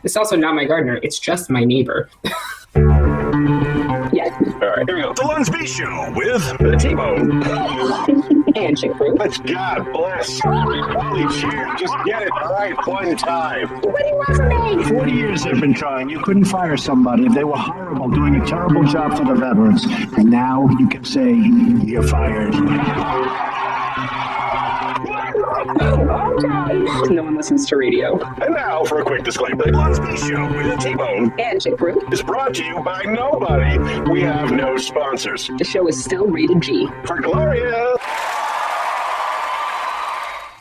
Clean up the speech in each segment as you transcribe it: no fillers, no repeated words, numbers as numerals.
It's also not my gardener. It's just my neighbor. Yes. All right, here we go. The Lunsby Show with T-Bone. And chick fruit. Let's God bless. Holy cheer. Just get it right one time. What do you want from me? 40 years they've been trying. You couldn't fire somebody if they were horrible, doing a terrible job for the veterans. And now you can say you're fired. No one listens to radio. And now for a quick disclaimer. The Lunsby Show with T-Bone And chick fruit. is brought to you by nobody. We have no sponsors. The show is still rated G. For Gloria.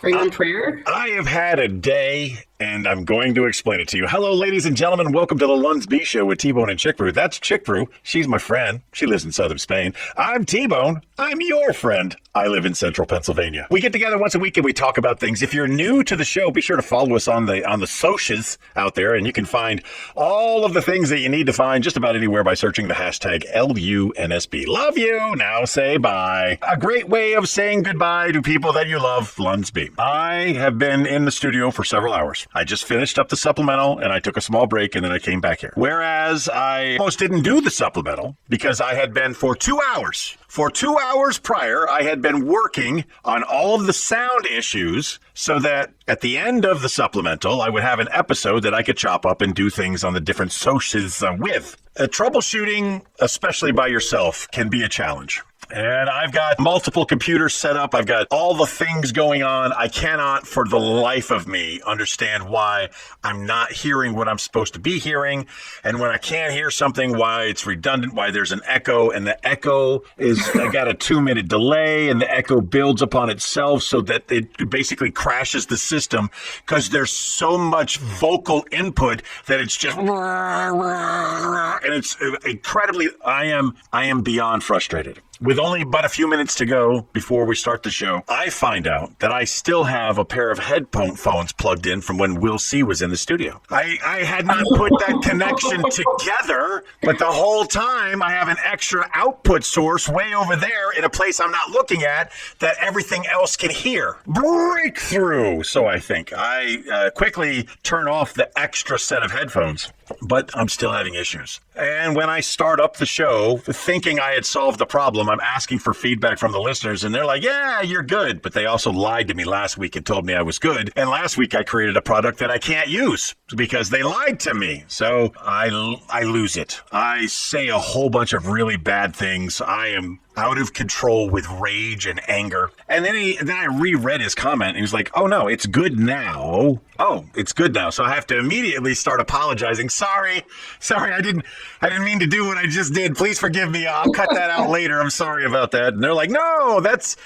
Are you in prayer? I have had a day, and I'm going to explain it to you. Hello, ladies and gentlemen. Welcome to the Lunsby Show with T-Bone and Chick Brew. That's Chick Brew. She's my friend. She lives in southern Spain. I'm T-Bone. I'm your friend. I live in central Pennsylvania. We get together once a week and we talk about things. If you're new to the show, be sure to follow us on the socials out there, and you can find all of the things that you need to find just about anywhere by searching the hashtag LUNSB. Love you. Now say bye. A great way of saying goodbye to people that you love, Lunsby. I have been in the studio for several hours. I just finished up the supplemental and I took a small break and then I came back here. Whereas I almost didn't do the supplemental because I had been for 2 hours. For 2 hours prior, I had been working on all of the sound issues so that at the end of the supplemental, I would have an episode that I could chop up and do things on the different socials with. Troubleshooting, especially by yourself, can be a challenge. And I've got multiple computers set up. I've got all the things going on. I cannot, for the life of me, understand why I'm not hearing what I'm supposed to be hearing. And when I can't hear something, why it's redundant, why there's an echo. And the echo is, I got a 2-minute delay, and the echo builds upon itself so that it basically crashes the system because there's so much vocal input that it's just, and it's incredibly, I am beyond frustrated. With only but a few minutes to go before we start the show, I find out that I still have a pair of headphones plugged in from when Will C was in the studio. I had not put that connection together, but the whole time I have an extra output source way over there in a place I'm not looking at that everything else can hear. Breakthrough! So I think I quickly turn off the extra set of headphones, but I'm still having issues. And when I start up the show, thinking I had solved the problem, I'm asking for feedback from the listeners, and they're like, yeah, you're good. But they also lied to me last week and told me I was good. And last week I created a product that I can't use because they lied to me. So I lose it. I say a whole bunch of really bad things. I am out of control with rage and anger. And then I reread his comment and he was like, oh no, it's good now. Oh, it's good now. So I have to immediately start apologizing. Sorry, I didn't mean to do what I just did. Please forgive me. I'll cut that out later. I'm sorry about that. And they're like, no, that's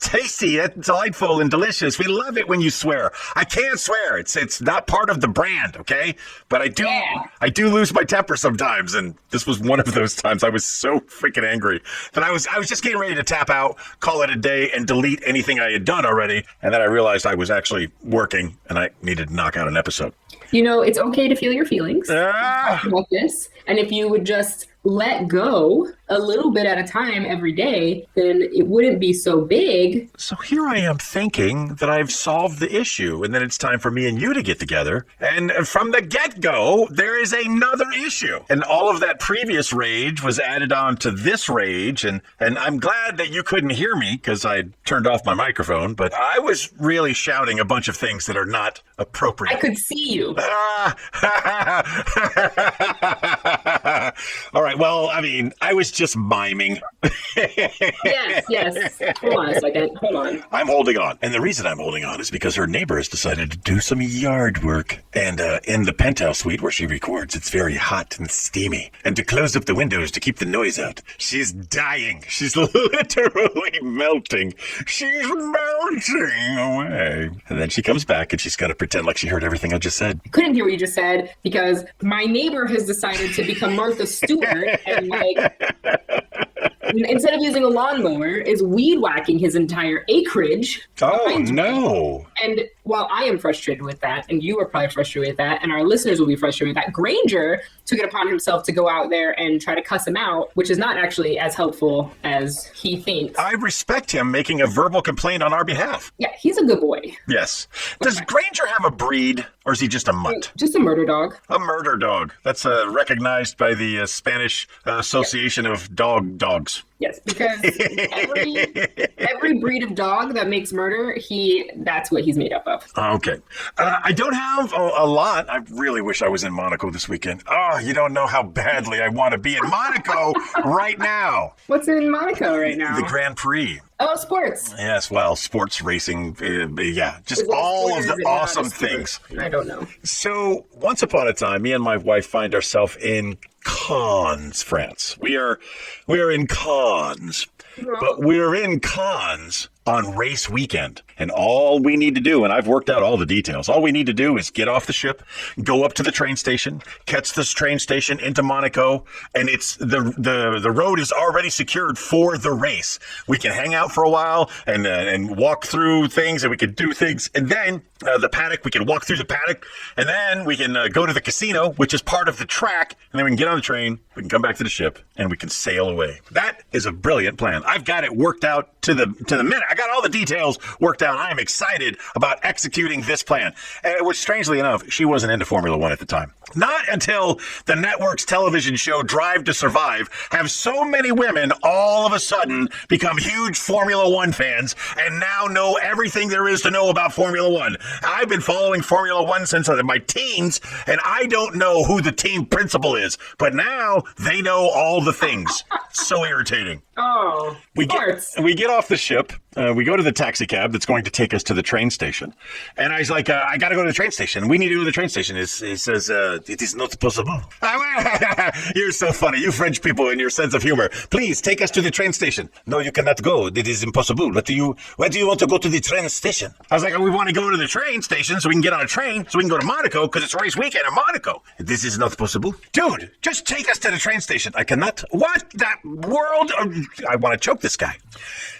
tasty. That's delightful and delicious. We love it when you swear. I can't swear. It's not part of the brand, okay? But I do lose my temper sometimes, and this was one of those times. I was so freaking angry that I was just getting ready to tap out, call it a day, and delete anything I had done already. And then I realized I was actually working and I needed to knock out an episode. You know, it's okay to feel your feelings about this. And if you would just let go a little bit at a time every day, then it wouldn't be so big. So here I am thinking that I've solved the issue, and then it's time for me and you to get together. And from the get-go, there is another issue. And all of that previous rage was added on to this rage. And I'm glad that you couldn't hear me because I turned off my microphone, but I was really shouting a bunch of things that are not appropriate. I could see you. All right. Well, I mean, I was just miming. Yes. Hold on a second. Hold on. I'm holding on. And the reason I'm holding on is because her neighbor has decided to do some yard work. And in the penthouse suite where she records, it's very hot and steamy. And to close up the windows to keep the noise out, she's dying. She's literally melting. She's melting away. And then she comes back and she's got to pretend like she heard everything I just said. Couldn't hear what you just said because my neighbor has decided to become Martha Stewart and instead of using a lawnmower, is weed whacking his entire acreage. Oh no! And while I am frustrated with that, and you are probably frustrated with that, and our listeners will be frustrated with that, Granger took it upon himself to go out there and try to cuss him out, which is not actually as helpful as he thinks. I respect him making a verbal complaint on our behalf. Yeah, he's a good boy. Yes. Does Granger have a breed, or is he just a mutt? Just a murder dog. A murder dog. That's recognized by the Spanish Association of Dogs. Yes, because every breed of dog that makes murder, that's what he's made up of. Okay. I don't have a lot. I really wish I was in Monaco this weekend. Oh, you don't know how badly I want to be in Monaco right now. What's in Monaco right now? The Grand Prix. Oh, sports. Yes, well, sports racing, just all of the awesome things. I don't know. So, once upon a time, me and my wife find ourselves in Cannes, France. We are in Cannes, but we're in Cannes on race weekend. And all we need to do, and I've worked out all the details, all we need to do is get off the ship, go up to the train station, catch this train station into Monaco, and it's the road is already secured for the race. We can hang out for a while and walk through things, and we can do things, and then the paddock, we can walk through the paddock, and then we can go to the casino, which is part of the track, and then we can get on the train, we can come back to the ship, and we can sail away. That is a brilliant plan. I've got it worked out to the minute. I got all the details worked out. I am excited about executing this plan. Which, strangely enough, she wasn't into Formula One at the time. Not until the network's television show Drive to Survive have so many women all of a sudden become huge Formula One fans and now know everything there is to know about Formula One. I've been following Formula One since my teens, and I don't know who the team principal is, but now they know all the things. So irritating. Oh, we get off the ship. We go to the taxi cab that's going to take us to the train station. And I was like, I got to go to the train station. We need to go to the train station. He says, it is not possible. You're so funny. You French people and your sense of humor. Please take us to the train station. No, you cannot go. It is impossible. Why do you want to go to the train station? I was like, we want to go to the train station so we can get on a train so we can go to Monaco because it's race weekend in Monaco. This is not possible. Dude, just take us to the train station. I cannot. What? That world? I want to choke this guy.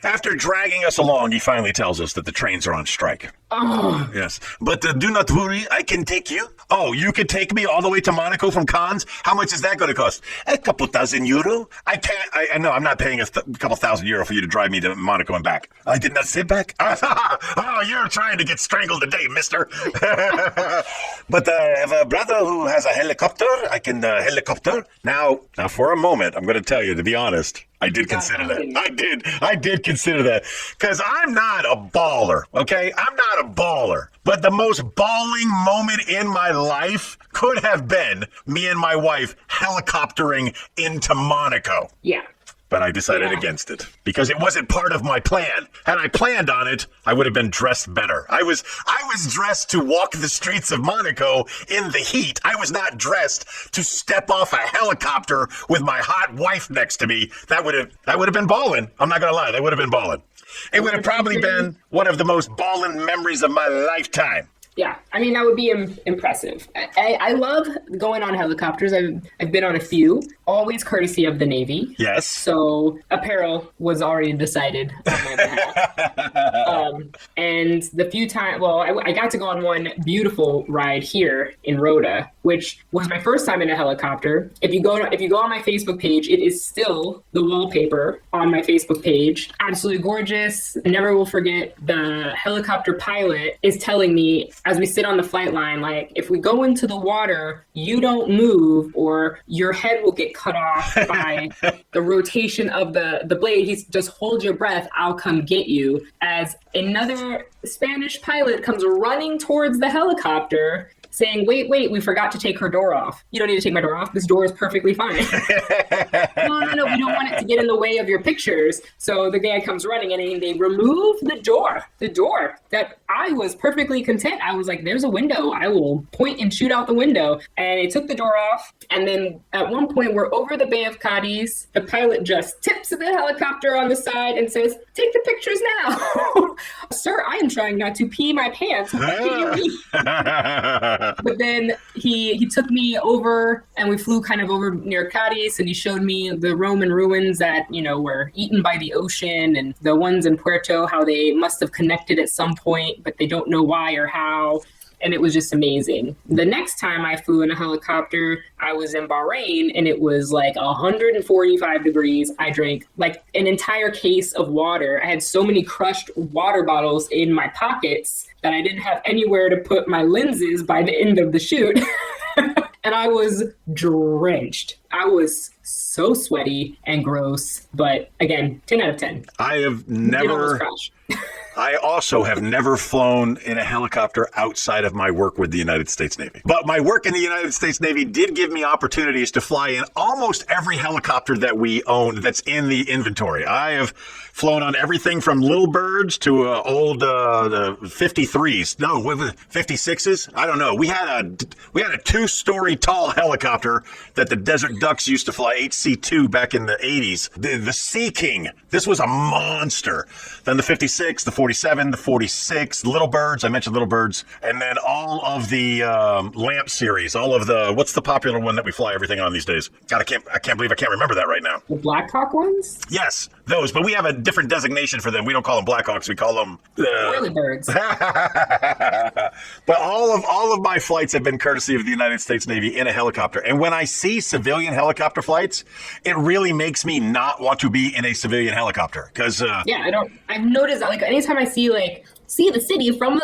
After dragging us along, he finally tells us that the trains are on strike. Oh. Yes. But do not worry, I can take you. Oh, you could take me all the way to Monaco from Cannes? How much is that going to cost? A couple €1,000. I can't. I know I'm not paying a couple €1,000 for you to drive me to Monaco and back. I did not say back. Oh, you're trying to get strangled today, mister. But I have a brother who has a helicopter. I can helicopter. Now, for a moment, I'm going to tell you, to be honest, I did consider that. I did consider that. Because I'm not a baller, okay? I'm not a baller. But the most balling moment in my life could have been me and my wife helicoptering into Monaco. Yeah. But I decided against it because it wasn't part of my plan. Had I planned on it, I would have been dressed better. I was dressed to walk the streets of Monaco in the heat. I was not dressed to step off a helicopter with my hot wife next to me. That would have been ballin'. I'm not gonna lie, that would have been ballin'. It would have probably been one of the most ballin' memories of my lifetime. Yeah, I mean, that would be impressive. I love going on helicopters. I've been on a few, always courtesy of the Navy. Yes. So apparel was already decided on my behalf. And the few times, I got to go on one beautiful ride here in Rhoda, which was my first time in a helicopter. If you go on my Facebook page, it is still the wallpaper on my Facebook page. Absolutely gorgeous. I never will forget the helicopter pilot is telling me, as we sit on the flight line, like, if we go into the water, you don't move or your head will get cut off by the rotation of the blade. He's just hold your breath, I'll come get you. As another Spanish pilot comes running towards the helicopter saying, wait, we forgot to take her door off. You don't need to take my door off. This door is perfectly fine. No, we don't want it to get in the way of your pictures. So the guy comes running and they remove the door that I was perfectly content. I was like, there's a window. I will point and shoot out the window. And they took the door off. And then at one point, we're over the Bay of Cadiz. The pilot just tips the helicopter on the side and says, take the pictures now. Sir, I am trying not to pee my pants. But then he he took me over, and we flew kind of over near Cadiz, and he showed me the Roman ruins that, were eaten by the ocean, and the ones in Puerto, how they must have connected at some point, but they don't know why or how. And it was just amazing. The next time I flew in a helicopter, I was in Bahrain, and it was like 145 degrees. I drank like an entire case of water. I had so many crushed water bottles in my pockets that I didn't have anywhere to put my lenses by the end of the shoot. And I was drenched. I was so sweaty and gross. But again, 10 out of 10. I have never... I also have never flown in a helicopter outside of my work with the United States Navy. But my work in the United States Navy did give me opportunities to fly in almost every helicopter that we own that's in the inventory. I have flown on everything from little birds to old the 53s. No, 56s? I don't know. We had a 2-story tall helicopter that the Desert Ducks used to fly, HC-2, back in the 80s. The Sea King. This was a monster. Then the 56, the 47, the 46, Little Birds. I mentioned Little Birds. And then all of the Lamp series, all of the, what's the popular one that we fly everything on these days? God, I can't believe I can't remember that right now. The Black Hawk ones? Yes, those. But we have a different designation for them. We don't call them Blackhawks. We call them Whirly Birds. But all of my flights have been courtesy of the United States Navy in a helicopter. And when I see civilian helicopter flights, it really makes me not want to be in a civilian helicopter. Because I've noticed that, like, anytime I see the city from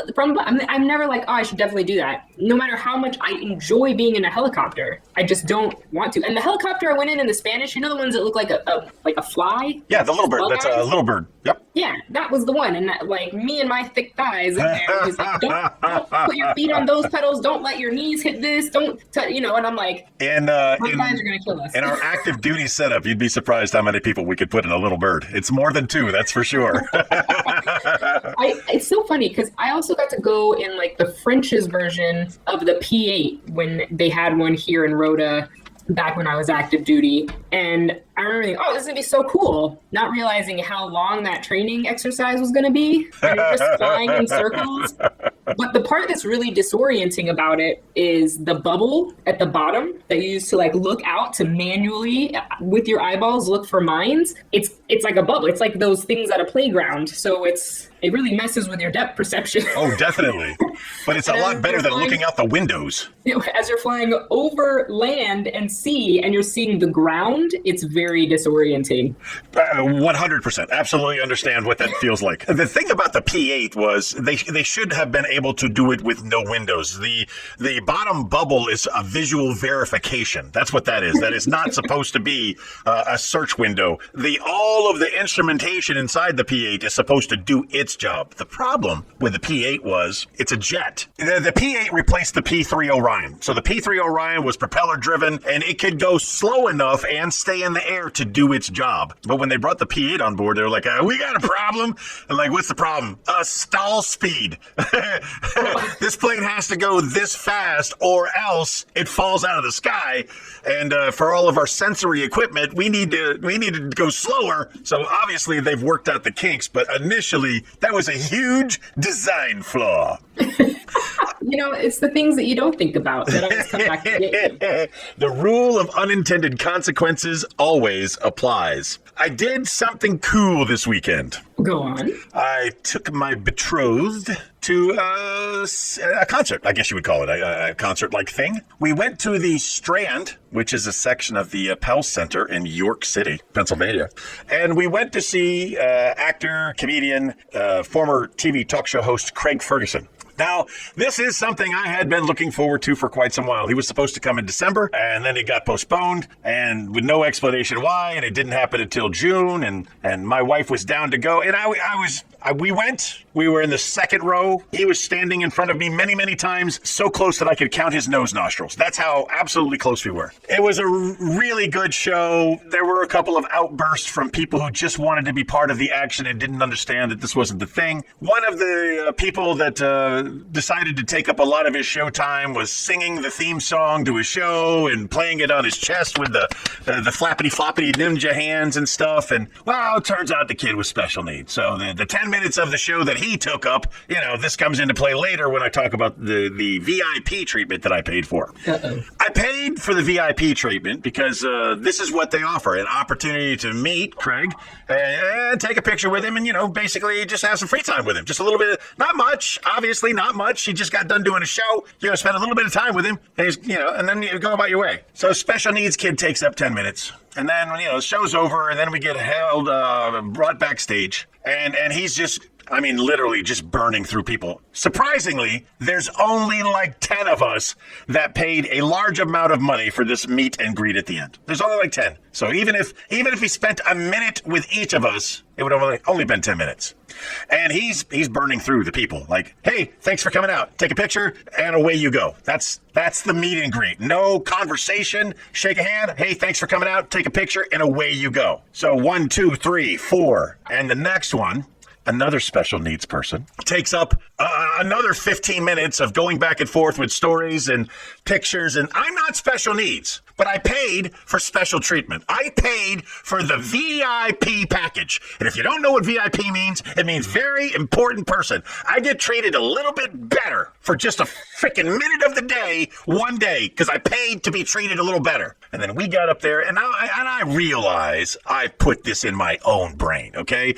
I'm never like, oh, I should definitely do that. No matter how much I enjoy being in a helicopter, I just don't want to. And the helicopter I went in the Spanish, the ones that look like a fly? Yeah, the Little Bird. That's a Little Bird. Yep. Yeah, that was the one. And that, like, me and my thick thighs in there was like, don't put your feet on those pedals. Don't let your knees hit this. Don't, and I'm like, my thighs are going to kill us. In our active duty setup, you'd be surprised how many people we could put in a Little Bird. It's more than 2, that's for sure. It's so funny because I also got to go in like the French's version of the P8 when they had one here in Rota back when I was active duty. And I remember thinking, oh, this is going to be so cool, not realizing how long that training exercise was going to be. And you're just flying in circles. But the part that's really disorienting about it is the bubble at the bottom that you use to like look out to manually with your eyeballs look for mines. It's like a bubble. It's like those things at a playground. So it really messes with your depth perception. Oh, definitely. But it's a lot better than looking out the windows. As you're flying over land and sea and you're seeing the ground, it's very disorienting. 100%. Absolutely understand what that feels like. The thing about the P8 was they should have been able to do it with no windows. The bottom bubble is a visual verification. That's what that is. That is not supposed to be a search window. All of the instrumentation inside the P8 is supposed to do its job. The problem with the P8 was it's a jet. The P8 replaced the P3 Orion. So the P3 Orion was propeller driven and it could go slow enough and stay in the air to do its job. But when they brought the P8 on board, they were like, we got a problem. And like, what's the problem? Stall speed. This plane has to go this fast or else it falls out of the sky. And for all of our sensory equipment, we need to go slower. So obviously they've worked out the kinks, but initially that was a huge design flaw. It's the things that you don't think about that always come back to get you. The rule of unintended consequences always applies. I did something cool this weekend. Go on. I took my betrothed to a concert, I guess you would call it, a concert-like thing. We went to the Strand, which is a section of the Pell Center in York City, Pennsylvania. And we went to see actor, comedian, former TV talk show host Craig Ferguson. Now, this is something I had been looking forward to for quite some while. He was supposed to come in December, and then it got postponed, and with no explanation why, and it didn't happen until June, and my wife was down to go, and we went. We were in the second row. He was standing in front of me many, many times, so close that I could count his nose nostrils. That's how absolutely close we were. It was a really good show. There were a couple of outbursts from people who just wanted to be part of the action and didn't understand that this wasn't the thing. One of the people that decided to take up a lot of his show time was singing the theme song to his show and playing it on his chest with the flappity floppity ninja hands and stuff. And well, it turns out the kid was special needs. So the 10 10 minutes of the show that he took up, this comes into play later when I talk about the VIP treatment that I paid for. Uh-oh. I paid for the VIP treatment because this is what they offer, an opportunity to meet Craig and take a picture with him and, basically just have some free time with him. Just a little bit, not much, obviously not much. He just got done doing a show. Spend a little bit of time with him and then you go about your way. So special needs kid takes up 10 minutes. And then, the show's over, and then we get brought backstage. And he's just, literally just burning through people. Surprisingly, there's only like 10 of us that paid a large amount of money for this meet and greet at the end. There's only like 10. So even if he spent a minute with each of us, it would have only been 10 minutes. And he's burning through the people. Like, hey, thanks for coming out. Take a picture, and away you go. That's the meet and greet. No conversation. Shake a hand. Hey, thanks for coming out. Take a picture, and away you go. So 1, 2, 3, 4. And the next one, another special needs person, takes up another 15 minutes of going back and forth with stories and pictures. And I'm not special needs, but I paid for special treatment. I paid for the VIP package. And if you don't know what VIP means, it means very important person. I get treated a little bit better for just a freaking minute of the day, one day, because I paid to be treated a little better. And then we got up there, and I realize I put this in my own brain, okay?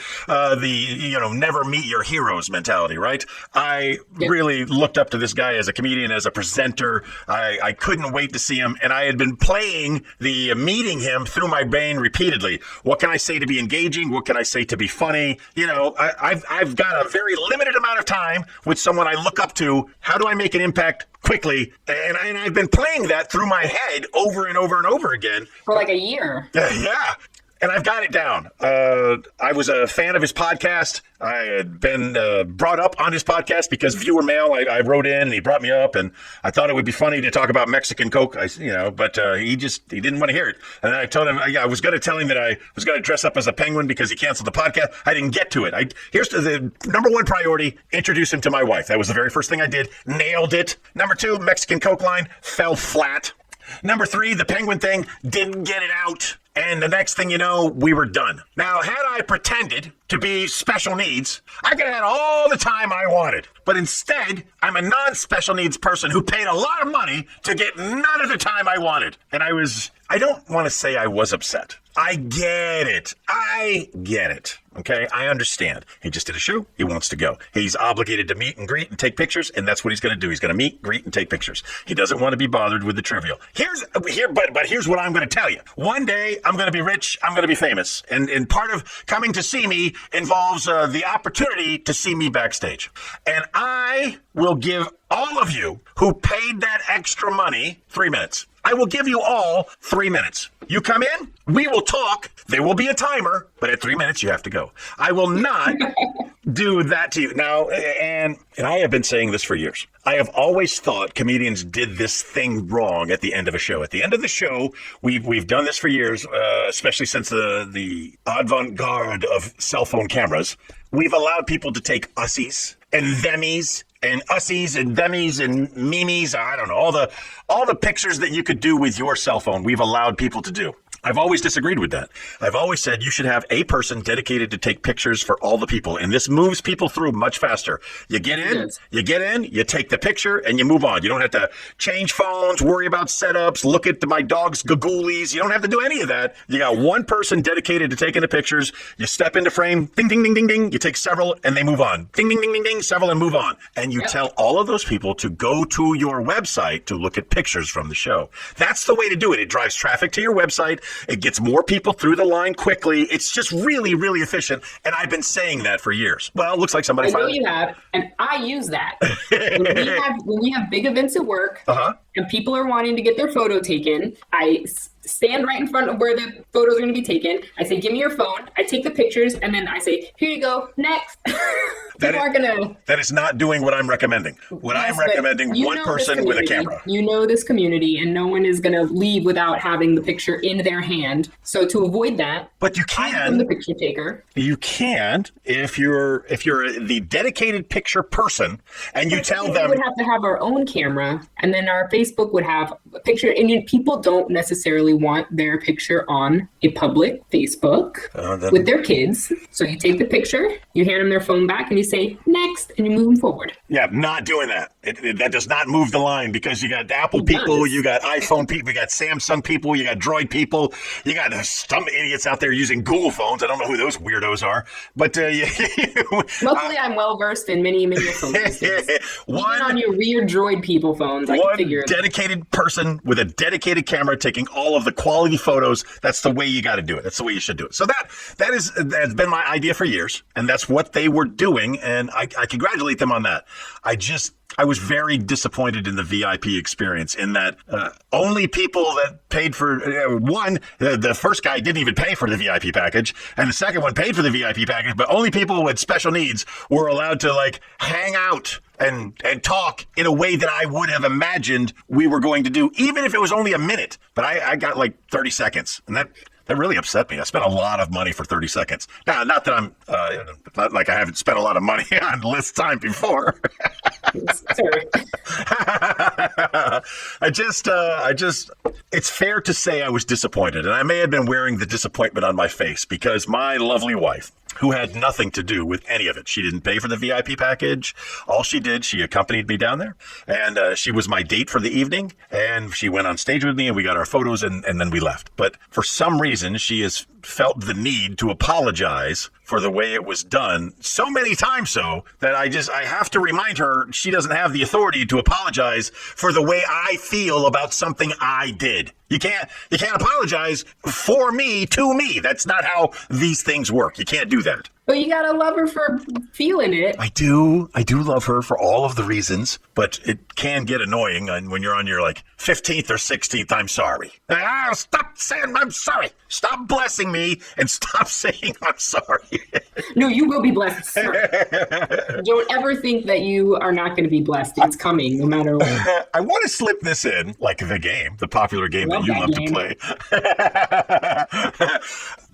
Never meet your heroes mentality, right? I really looked up to this guy as a comedian, as a presenter. I couldn't wait to see him, and I had been playing the meeting him through my brain repeatedly. What can I say to be engaging? What can I say to be funny? I've got a very limited amount of time with someone I look up to. How do I make an impact quickly? And I've been playing that through my head over and over and over again. For like a year. Yeah. And I've got it down. I was a fan of his podcast. I had been brought up on his podcast because viewer mail. I wrote in and he brought me up, and I thought it would be funny to talk about Mexican Coke. But he didn't want to hear it. And I told him I was going to tell him that I was going to dress up as a penguin because he canceled the podcast. I didn't get to it. Here's the number one priority: introduce him to my wife. That was the very first thing I did. Nailed it. Number 2, Mexican Coke line fell flat. Number 3, the penguin thing, didn't get it out. And the next thing you know, we were done. Now, had I pretended to be special needs, I could have had all the time I wanted. But instead, I'm a non-special needs person who paid a lot of money to get none of the time I wanted. And I don't want to say I was upset. I get it. Okay, I understand. He just did a show. He wants to go. He's obligated to meet and greet and take pictures, and that's what he's going to do. He's going to meet, greet, and take pictures. He doesn't want to be bothered with the trivial. But here's what I'm going to tell you. One day, I'm going to be rich. I'm going to be famous. And part of coming to see me involves the opportunity to see me backstage. And I will give all of you who paid that extra money 3 minutes. I will give you all 3 minutes. You come in, we will talk. There will be a timer, but at 3 minutes, you have to go. I will not do that to you. Now, and I have been saying this for years. I have always thought comedians did this thing wrong at the end of a show. At the end of the show, we've done this for years, especially since the avant-garde of cell phone cameras. We've allowed people to take ussies and themies and ussies and demis and memes. I don't know, all the pictures that you could do with your cell phone, we've allowed people to do. I've always disagreed with that. I've always said you should have a person dedicated to take pictures for all the people, and this moves people through much faster. You get in, you take the picture, and you move on. You don't have to change phones, worry about setups, look at my dog's gagoolies. You don't have to do any of that. You got one person dedicated to taking the pictures. You step into frame, ding, ding, ding, ding, ding. You take several, and they move on. Ding, ding, ding, ding, ding, several, and move on. And you tell all of those people to go to your website to look at pictures from the show. That's the way to do it. It drives traffic to your website. It gets more people through the line quickly. It's just really, really efficient. And I've been saying that for years. Well, it looks like somebody I know you have, and I use that. when we have big events at work, and people are wanting to get their photo taken, I stand right in front of where the photos are going to be taken. I say, give me your phone. I take the pictures, and then I say, here you go, next. That is not doing what I'm recommending. I'm recommending one person with a camera. You know this community, and no one is going to leave without having the picture in their hand. So to avoid that, but you can. I'm the picture taker. You can if you're the dedicated picture person, and you tell them we would have to have our own camera, and then our Facebook would have a picture, and people don't necessarily want their picture on a public Facebook with their kids. So you take the picture, you hand them their phone back, and you say, next, and you move them forward. Yeah, not doing that. That does not move the line, because you got Apple people, you got iPhone people, you got Samsung people, you got Droid people, you got some idiots out there using Google phones. I don't know who those weirdos are, but luckily I'm well versed in many phones. Even on your weird Droid people phones, I can figure it out. One dedicated person with a dedicated camera taking all of the quality photos. That's the way you got to do it. That's the way you should do it. So that's been my idea for years, and that's what they were doing, and I congratulate them on that. I was very disappointed in the VIP experience, in that only people that paid for the first guy didn't even pay for the VIP package, and the second one paid for the VIP package, but only people with special needs were allowed to like hang out and talk in a way that I would have imagined we were going to do, even if it was only a minute. But I got like 30 seconds, and that really upset me. I spent a lot of money for 30 seconds. Now, not that I'm not like I haven't spent a lot of money on list time before. Sorry. It's fair to say I was disappointed, and I may have been wearing the disappointment on my face, because my lovely wife, who had nothing to do with any of it. She didn't pay for the VIP package. All she did, she accompanied me down there, and she was my date for the evening, and she went on stage with me, and we got our photos, and then we left. But for some reason, she has felt the need to apologize for the way it was done, so many times so that I have to remind her she doesn't have the authority to apologize for the way I feel about something I did. You can't apologize for me to me. That's not how these things work. You can't do that. But you gotta love her for feeling it. I do love her for all of the reasons, but it can get annoying when you're on your like 15th or 16th I'm sorry. Stop saying I'm sorry. Stop blessing me and stop saying I'm sorry. No, you will be blessed, sir. Don't ever think that you are not going to be blessed. It's coming no matter what. I want to slip this in, like the popular game that you love to play.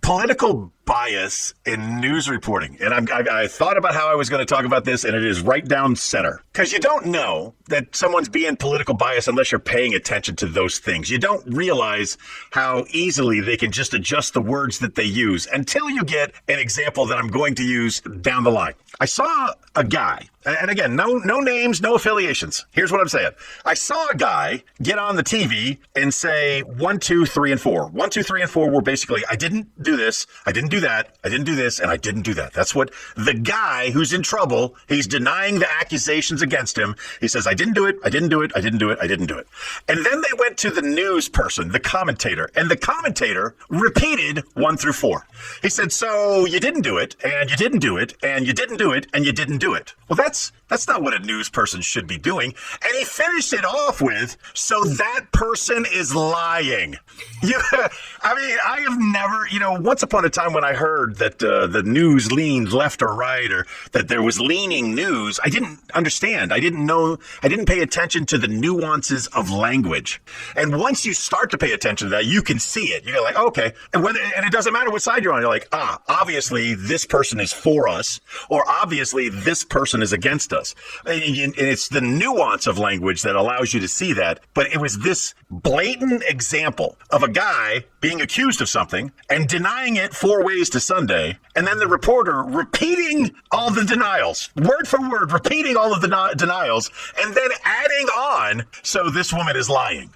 Political bias in news reporting. And I thought about how I was going to talk about this, and it is right down center. Because you don't know that someone's being political bias unless you're paying attention to those things. You don't realize how easily they can just adjust the words that they use until you get an example that I'm going to use down the line. I saw a guy, and again, no names, no affiliations. Here's what I'm saying. I saw a guy get on the TV and say 1, 2, 3, and 4. 1, 2, 3, and 4 were basically, I didn't do this, I didn't do that, I didn't do this, and I didn't do that. That's what the guy who's in trouble, he's denying the accusations against him. He says, I didn't do it, I didn't do it, I didn't do it, I didn't do it. And then they went to the news person, the commentator, and the commentator repeated 1 through 4. He said, so you didn't do it, and you didn't do it, and you didn't do it, and you didn't do it. Well, that's not what a news person should be doing. And he finished it off with, so that person is lying. I have never, once upon a time when I heard that the news leaned left or right, or that there was leaning news, I didn't understand. I didn't pay attention to the nuances of language. And once you start to pay attention to that, you can see it. You're like, okay. And it doesn't matter what side you're on. You're like, obviously this person is for us, or obviously this person is against us. And it's the nuance of language that allows you to see that. But it was this blatant example of a guy being accused of something and denying it 4 ways to Sunday, and then the reporter repeating all the denials, word for word, repeating all of the denials, and then adding on, so this woman is lying.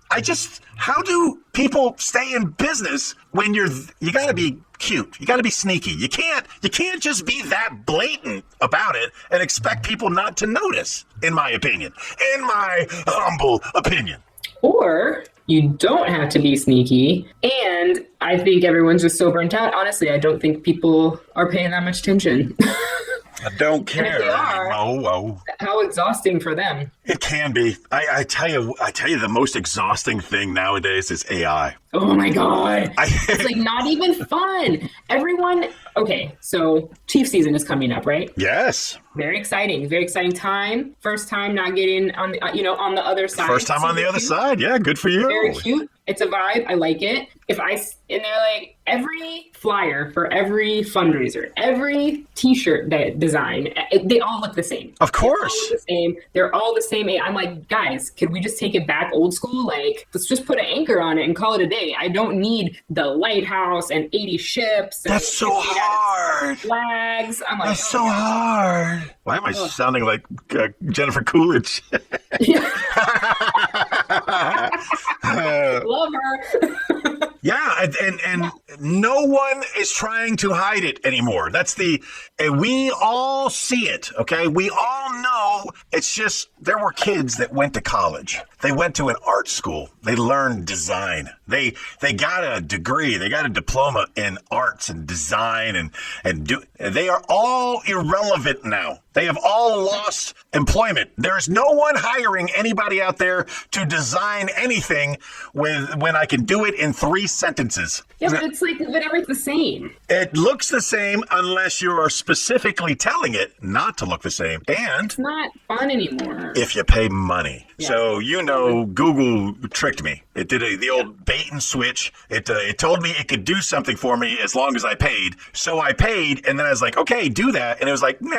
How do people stay in business when you gotta be cute? You gotta be sneaky. You can't just be that blatant about it and expect people not to notice, in my opinion. In my humble opinion. Or you don't have to be sneaky. And I think everyone's just so burnt out. Honestly, I don't think people are paying that much attention. I don't care. And if they are, how exhausting for them. It can be. I tell you, the most exhausting thing nowadays is AI. Oh my God. It's like not even fun. Okay, so Chief season is coming up, right? Yes. Very exciting. Very exciting time. First time not getting on the, on the other side. First time on the other side. Yeah, good for you. Very cute. It's a vibe. I like it. And they're like, every flyer for every fundraiser, every T-shirt design, they all look the same. Of course. They're all the same. I'm like, guys, could we just take it back old school? Like, let's just put an anchor on it and call it a day. I don't need the lighthouse and 80 ships. And That's so hard. Flags. I'm like, that's so hard. Why am I sounding like Jennifer Coolidge? Love her. Yeah, and no one is trying to hide it anymore. We all see it, okay? We all know. It's just there were kids that went to college. They went to an art school. They learned design. They got a degree. They got a diploma in arts and design they are all irrelevant now. They have all lost employment. There's no one hiring anybody out there to design anything when I can do it in 3 sentences. Yeah, but it's like, but everything's the same. It looks the same unless you are specifically telling it not to look the same. And it's not fun anymore. If you pay money. Yeah. So, Google tricked me. It did the old bait and switch. It told me it could do something for me as long as I paid. So I paid, and then I was like, okay, do that. And it was like, nah,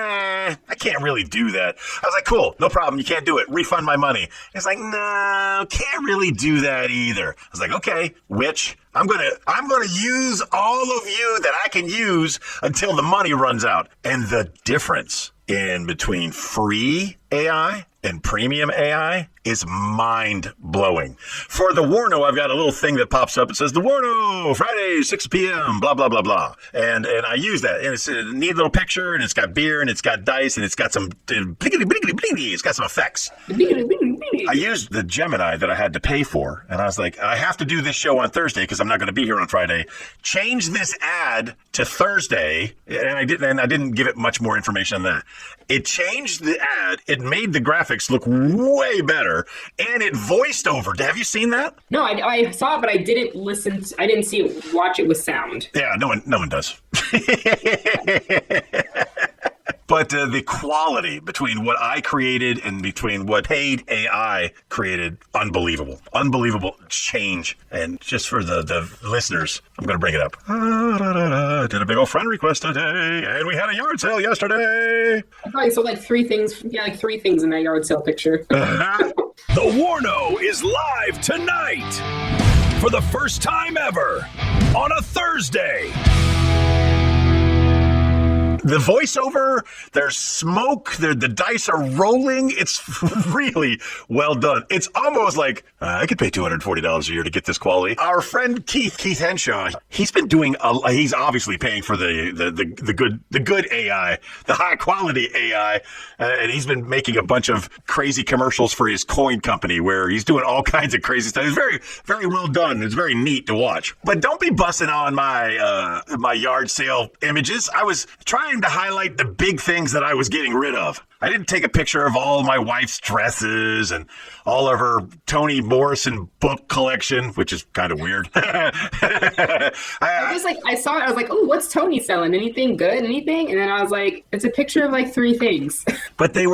I can't really do that. I was like, cool, no problem. You can't do it. Refund my money. It's like, no, can't really do that either. I was like, okay, which I'm gonna use all of you that I can use until the money runs out. And the difference in between free AI and premium AI is mind-blowing. For the Warno, I've got a little thing that pops up. It says, the Warno, Friday, 6 p.m., blah, blah, blah, blah. And I use that. And it's a neat little picture, and it's got beer, and it's got dice, and it's got some it's got some effects. I used the Gemini that I had to pay for, and I was like, I have to do this show on Thursday because I'm not going to be here on Friday. Change this ad to Thursday, and I didn't give it much more information on that. It changed the ad. It made the graphics look way better, and it voiced over. Have you seen that? No, I saw it, but I didn't listen. I didn't watch it with sound. Yeah, no one does. But the quality between what I created and between what paid AI created, unbelievable. Unbelievable change. And just for the listeners, I'm going to bring it up. Did a big old friend request today, and we had a yard sale yesterday. I probably sold like 3 things. Yeah, like 3 things in that yard sale picture. The Warno is live tonight for the first time ever on a Thursday. The voiceover, there's smoke, the dice are rolling. It's really well done. It's almost like I could pay $240 a year to get this quality. Our friend Keith Henshaw, he's been doing. He's obviously paying for the good AI, the high quality AI, and he's been making a bunch of crazy commercials for his coin company where he's doing all kinds of crazy stuff. It's very, very well done. It's very neat to watch. But don't be busting on my yard sale images. I was trying to highlight the big things that I was getting rid of. I didn't take a picture of all my wife's dresses and all of her Toni Morrison book collection, which is kind of weird. I saw it. I was like, oh, what's Toni selling? Anything good? Anything? And then I was like, it's a picture of like 3 things. But these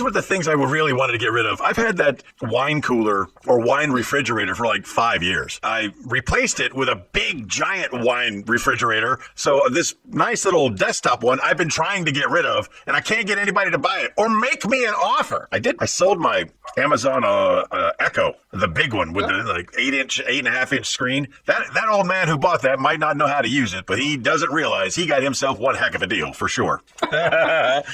were the things I really wanted to get rid of. I've had that wine cooler or wine refrigerator for like 5 years. I replaced it with a big giant wine refrigerator. So this nice little desktop one I've been trying to get rid of, and I can't get anybody to buy it or make me an offer. I sold my Amazon Echo, the big one with the like 8.5 inch screen. That old man who bought that might not know how to use it, but he doesn't realize he got himself one heck of a deal for sure. What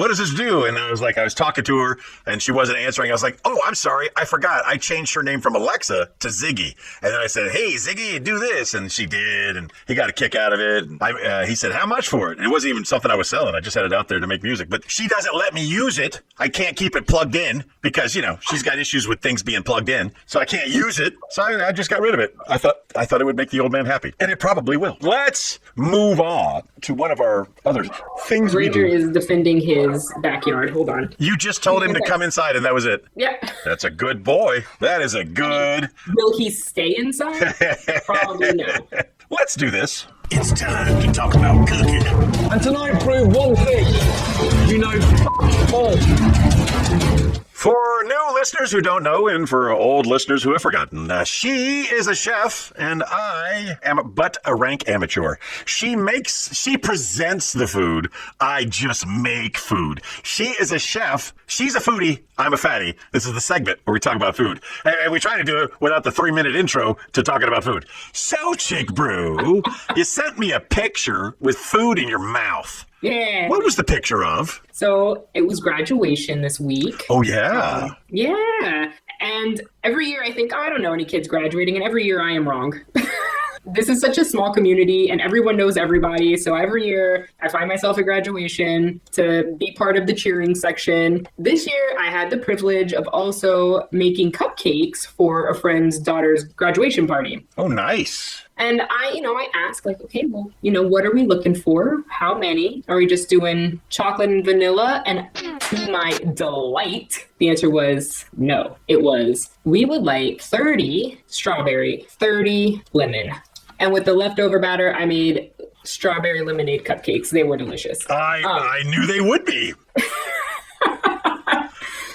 does this do? And I was talking to her and she wasn't answering. I was like, oh, I'm sorry. I forgot. I changed her name from Alexa to Ziggy. And then I said, hey, Ziggy, do this. And she did. And he got a kick out of it. And he said, how much for it? And it wasn't even something I was selling. I just had it out there to make music. But she doesn't let me use it. I can't keep it plugged in because, she's got issues with things being plugged in. So I can't use it. So I just got rid of it. I thought it would make the old man happy. And it probably will. Let's move on to one of our other things we do. Ranger is defending his backyard. Hold on. You just told him to come inside and that was it. Yeah. That's a good boy. That is a good. Will he stay inside? Probably no. Let's do this. It's time to talk about cooking. And tonight proved one thing. You know, all. For new listeners who don't know, and for old listeners who have forgotten, she is a chef, and I am but a rank amateur. She presents the food. I just make food. She is a chef. She's a foodie. I'm a fatty. This is the segment where we talk about food. And we try to do it without the 3-minute intro to talking about food. So, Chick Brew, you sent me a picture with food in your mouth. Yeah. What was the picture of? So it was graduation this week. Oh, yeah. Yeah. And every year I think, I don't know any kids graduating, and every year I am wrong. This is such a small community and everyone knows everybody. So every year I find myself at graduation to be part of the cheering section. This year I had the privilege of also making cupcakes for a friend's daughter's graduation party. Oh, nice. And I asked like, okay, well, what are we looking for? How many? Are we just doing chocolate and vanilla? And to my delight, the answer was no. It was, we would like 30 strawberry, 30 lemon. And with the leftover batter, I made strawberry lemonade cupcakes. They were delicious. I knew they would be.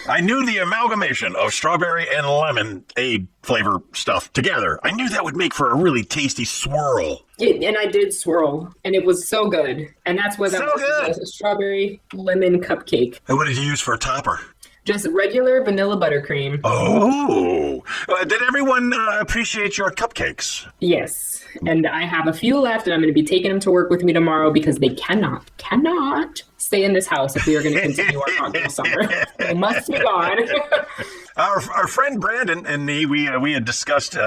I knew the amalgamation of strawberry and lemonade flavor stuff together. I knew that would make for a really tasty swirl. And I did swirl, and it was so good. And that's what that was. A strawberry lemon cupcake. And what did you use for a topper? Just regular vanilla buttercream. Oh, did everyone appreciate your cupcakes? Yes, and I have a few left, and I'm going to be taking them to work with me tomorrow because they cannot stay in this house if we are going to continue our hot summer. They must be gone. Our friend Brandon and me, we had discussed,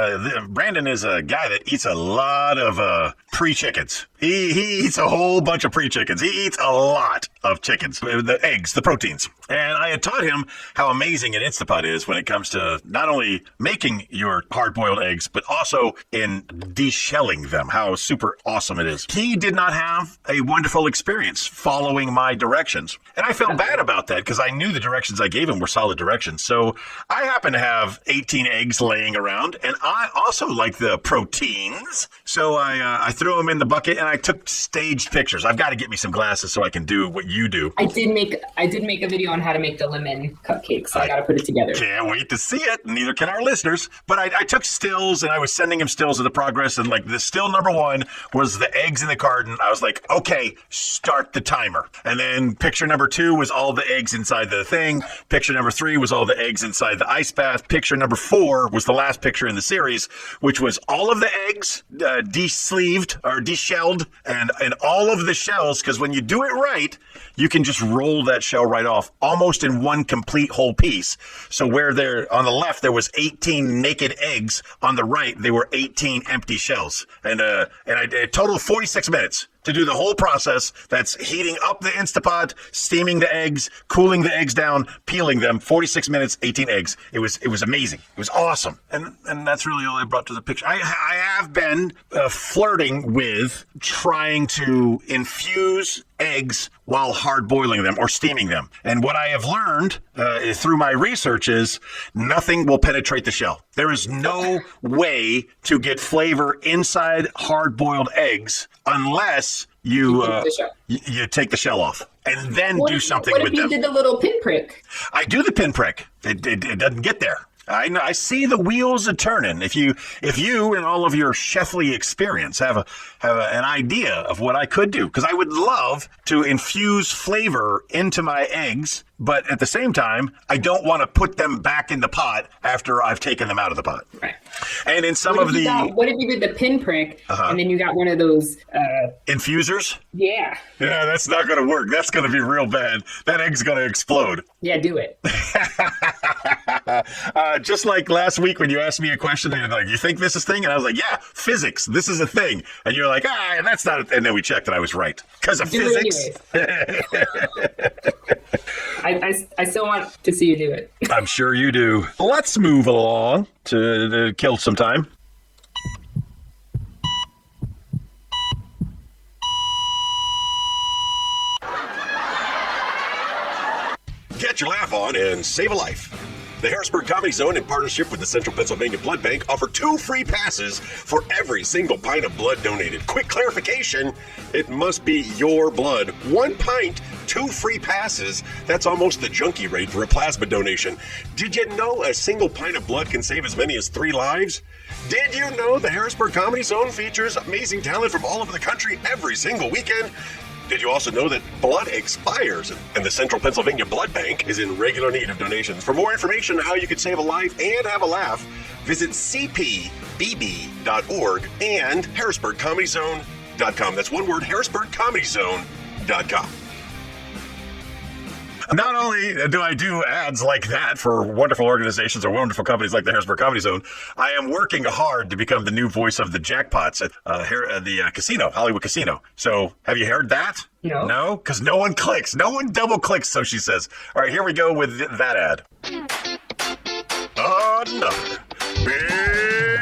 Brandon is a guy that eats a lot of pre-chickens. He eats a whole bunch of pre-chickens. He eats a lot of chickens, the eggs, the proteins. And I had taught him how amazing an Instapot is when it comes to not only making your hard-boiled eggs, but also in deshelling them, how super awesome it is. He did not have a wonderful experience following my directions. And I felt bad about that because I knew the directions I gave him were solid directions. So I happen to have 18 eggs laying around, and I also like the proteins. So I threw them in the bucket, and I took staged pictures. I've got to get me some glasses so I can do what you do. I did make a video on how to make the lemon cupcakes, so I got to put it together. Can't wait to see it. Neither can our listeners. But I took stills, and I was sending him stills of the progress, and like the still number one was the eggs in the carton. I was like, okay, start the timer. And then picture number 2 was all the eggs inside the thing. Picture number 3 was all the eggs inside the ice bath. Picture number 4 was the last picture in the series, which was all of the eggs de-sleeved or de-shelled and all of the shells, because when you do it right, you can just roll that shell right off almost in one complete whole piece. So where there on the left there was 18 naked eggs, on the right there were 18 empty shells, and I did total 46 minutes to do the whole process. That's heating up the Instapot, steaming the eggs, cooling the eggs down, peeling them. 46 minutes, 18 eggs. It was amazing. It was awesome. And that's really all I brought to the picture. I have been flirting with trying to infuse eggs while hard boiling them or steaming them. And what I have learned through my research is nothing will penetrate the shell. There is no way to get flavor inside hard boiled eggs unless you take the shell off and then do something with them. What if you did the little pinprick? I do the pinprick. It doesn't get there. I know. I see the wheels a turning. If you and all of your chefly experience have an idea of what I could do, because I would love to infuse flavor into my eggs, but at the same time, I don't want to put them back in the pot after I've taken them out of the pot. Right. And in what if you did the pinprick and then you got one of those infusers? Yeah. Yeah, that's not going to work. That's going to be real bad. That egg's going to explode. Yeah, do it. Just like last week when you asked me a question and you're like, you think this is a thing? And I was like, yeah, physics. This is a thing. And you're like, that's not it. And then we checked and I was right. Because of physics. I still want to see you do it. I'm sure you do. Let's move along to kill some time. Get your laugh on and save a life. The Harrisburg Comedy Zone, in partnership with the Central Pennsylvania Blood Bank, offer 2 free passes for every single pint of blood donated. Quick clarification, it must be your blood. 1 pint, 2 free passes. That's almost the junkie rate for a plasma donation. Did you know a single pint of blood can save as many as 3 lives? Did you know the Harrisburg Comedy Zone features amazing talent from all over the country every single weekend? Did you also know that blood expires and the Central Pennsylvania Blood Bank is in regular need of donations? For more information on how you could save a life and have a laugh, visit cpbb.org and harrisburgcomedyzone.com. That's one word, harrisburgcomedyzone.com. Not only do I do ads like that for wonderful organizations or wonderful companies like the Harrisburg Comedy Zone, I am working hard to become the new voice of the jackpots at the casino, Hollywood Casino. So have you heard that? No. No? Because no one clicks. No one double clicks, so she says. All right, here we go with that ad. Another big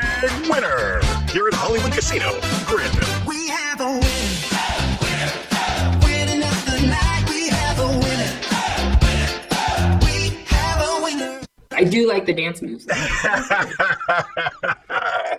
winner here at Hollywood Casino, Grandin. We have a winner. Winning of the night, we have a winner. We have a winner. I do like the dance moves.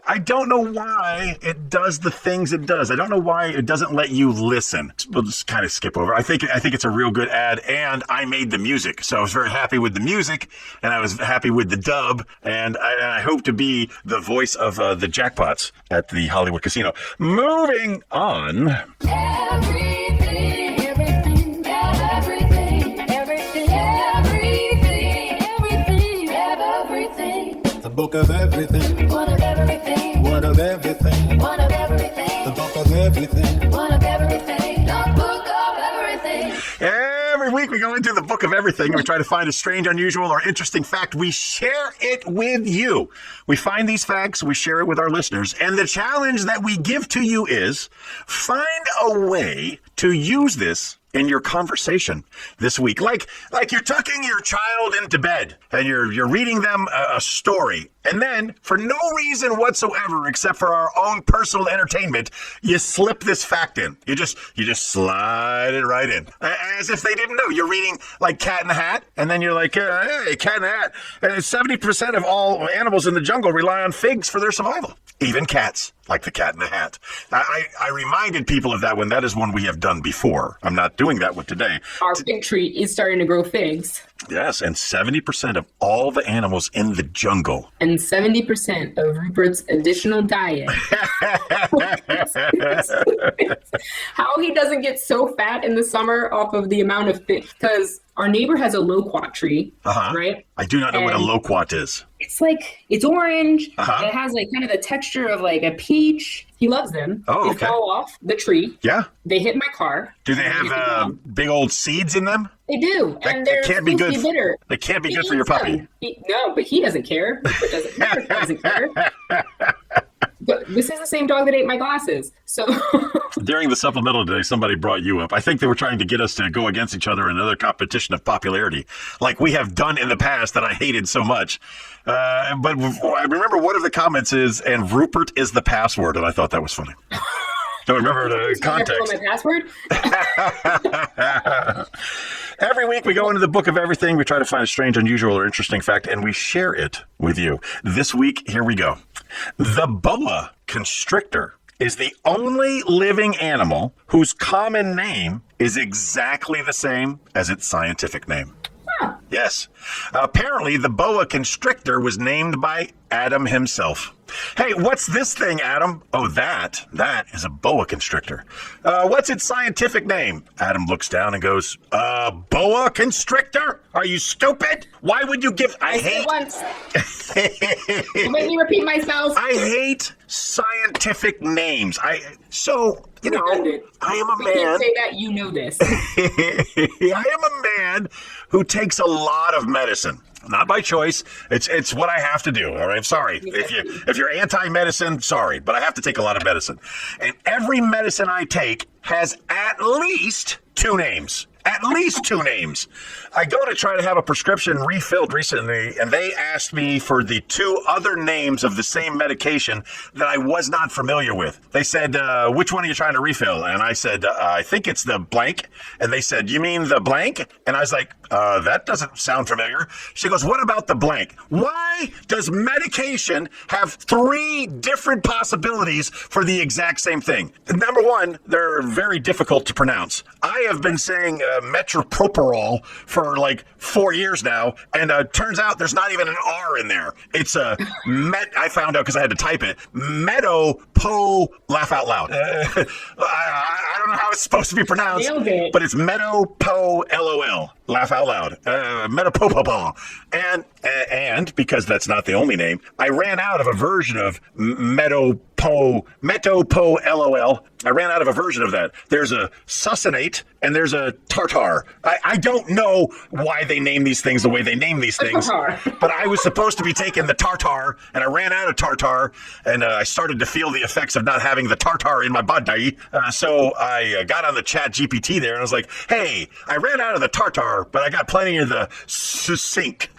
I don't know why it does the things it does. I don't know why it doesn't let you listen. We'll just kind of skip over. I think it's a real good ad, and I made the music, so I was very happy with the music, and I was happy with the dub, and I hope to be the voice of the jackpots at the Hollywood Casino. Moving on. Everything, everything, everything, everything, everything, everything, everything. The book of everything. One of everything. One of everything. One of everything. The book of everything. One of everything. The book of everything. Every week we go into the book of everything. We try to find a strange, unusual, or interesting fact. We share it with you. We find these facts, we share it with our listeners. And the challenge that we give to you is find a way to use this in your conversation this week. Like you're tucking your child into bed and you're reading them a story. And then, for no reason whatsoever, except for our own personal entertainment, you slip this fact in. You just slide it right in. As if they didn't know. You're reading, like, Cat in the Hat, and then you're like, hey, Cat in the Hat. And 70% of all animals in the jungle rely on figs for their survival. Even cats, like the Cat in the Hat. I reminded people of that one. That is one we have done before. I'm not doing that one today. Our fig tree is starting to grow figs. Yes, and 70% of all the animals in the jungle. And 70% of Rupert's additional diet. How he doesn't get so fat in the summer off of the amount of fish. Because our neighbor has a loquat tree, right? I do not know what a loquat is. It's orange. It has like kind of the texture of like a peach. He loves them. Oh, They fall off the tree. Yeah. They hit my car. Do they have big old seeds in them? They do. And That can't be good. Bitter. They can't be He good for your eats them. puppy. No, but he doesn't care. Rupert doesn't care. He doesn't care. But this is the same dog that ate my glasses. So During the supplemental today, somebody brought you up. I think they were trying to get us to go against each other in another competition of popularity, like we have done in the past that I hated so much. But I remember one of the comments is, and Rupert is the password, and I thought that was funny. Don't remember the context. My password? Every week we go into the book of everything. We try to find a strange, unusual, or interesting fact, and we share it with you. This week, here we go. The boa constrictor is the only living animal whose common name is exactly the same as its scientific name. Yes. Apparently, the boa constrictor was named by Adam himself. Hey, what's this thing, Adam? Oh, that is a boa constrictor. What's its scientific name? Adam looks down and goes, boa constrictor? Are you stupid? Why would you give... I said it once. Don't make me repeat myself. I hate scientific names. I am a You man. can't say that. You know this. I am a man who takes a lot of medicine. Not by choice. It's what I have to do. All right. I'm sorry. If you're anti-medicine, sorry, but I have to take a lot of medicine. And every medicine I take has at least 2 names. At least 2 names. I go to try to have a prescription refilled recently, and they asked me for the 2 other names of the same medication that I was not familiar with. They said, which one are you trying to refill? And I said, I think it's the blank. And they said, you mean the blank? And I was like, that doesn't sound familiar. She goes, what about the blank? Why does medication have 3 different possibilities for the exact same thing? Number one, they're very difficult to pronounce. I have been saying metoprolol for like 4 years now, and turns out there's not even an R in there. It's a I found out because I had to type it. Laugh out loud. I don't know how it's supposed to be pronounced, but it's LOL. Laugh out loud. Metapopopol. And because that's not the only name, I ran out of a version of Metopo LOL. I ran out of a version of that. There's a succinate and there's a tartar. I don't know why they name these things the way they name these things, but I was supposed to be taking the tartar, and I ran out of tartar, and I started to feel the effects of not having the tartar in my body. So I got on the chat GPT there, and I was like, hey, I ran out of the tartar, but I got plenty of the succinct.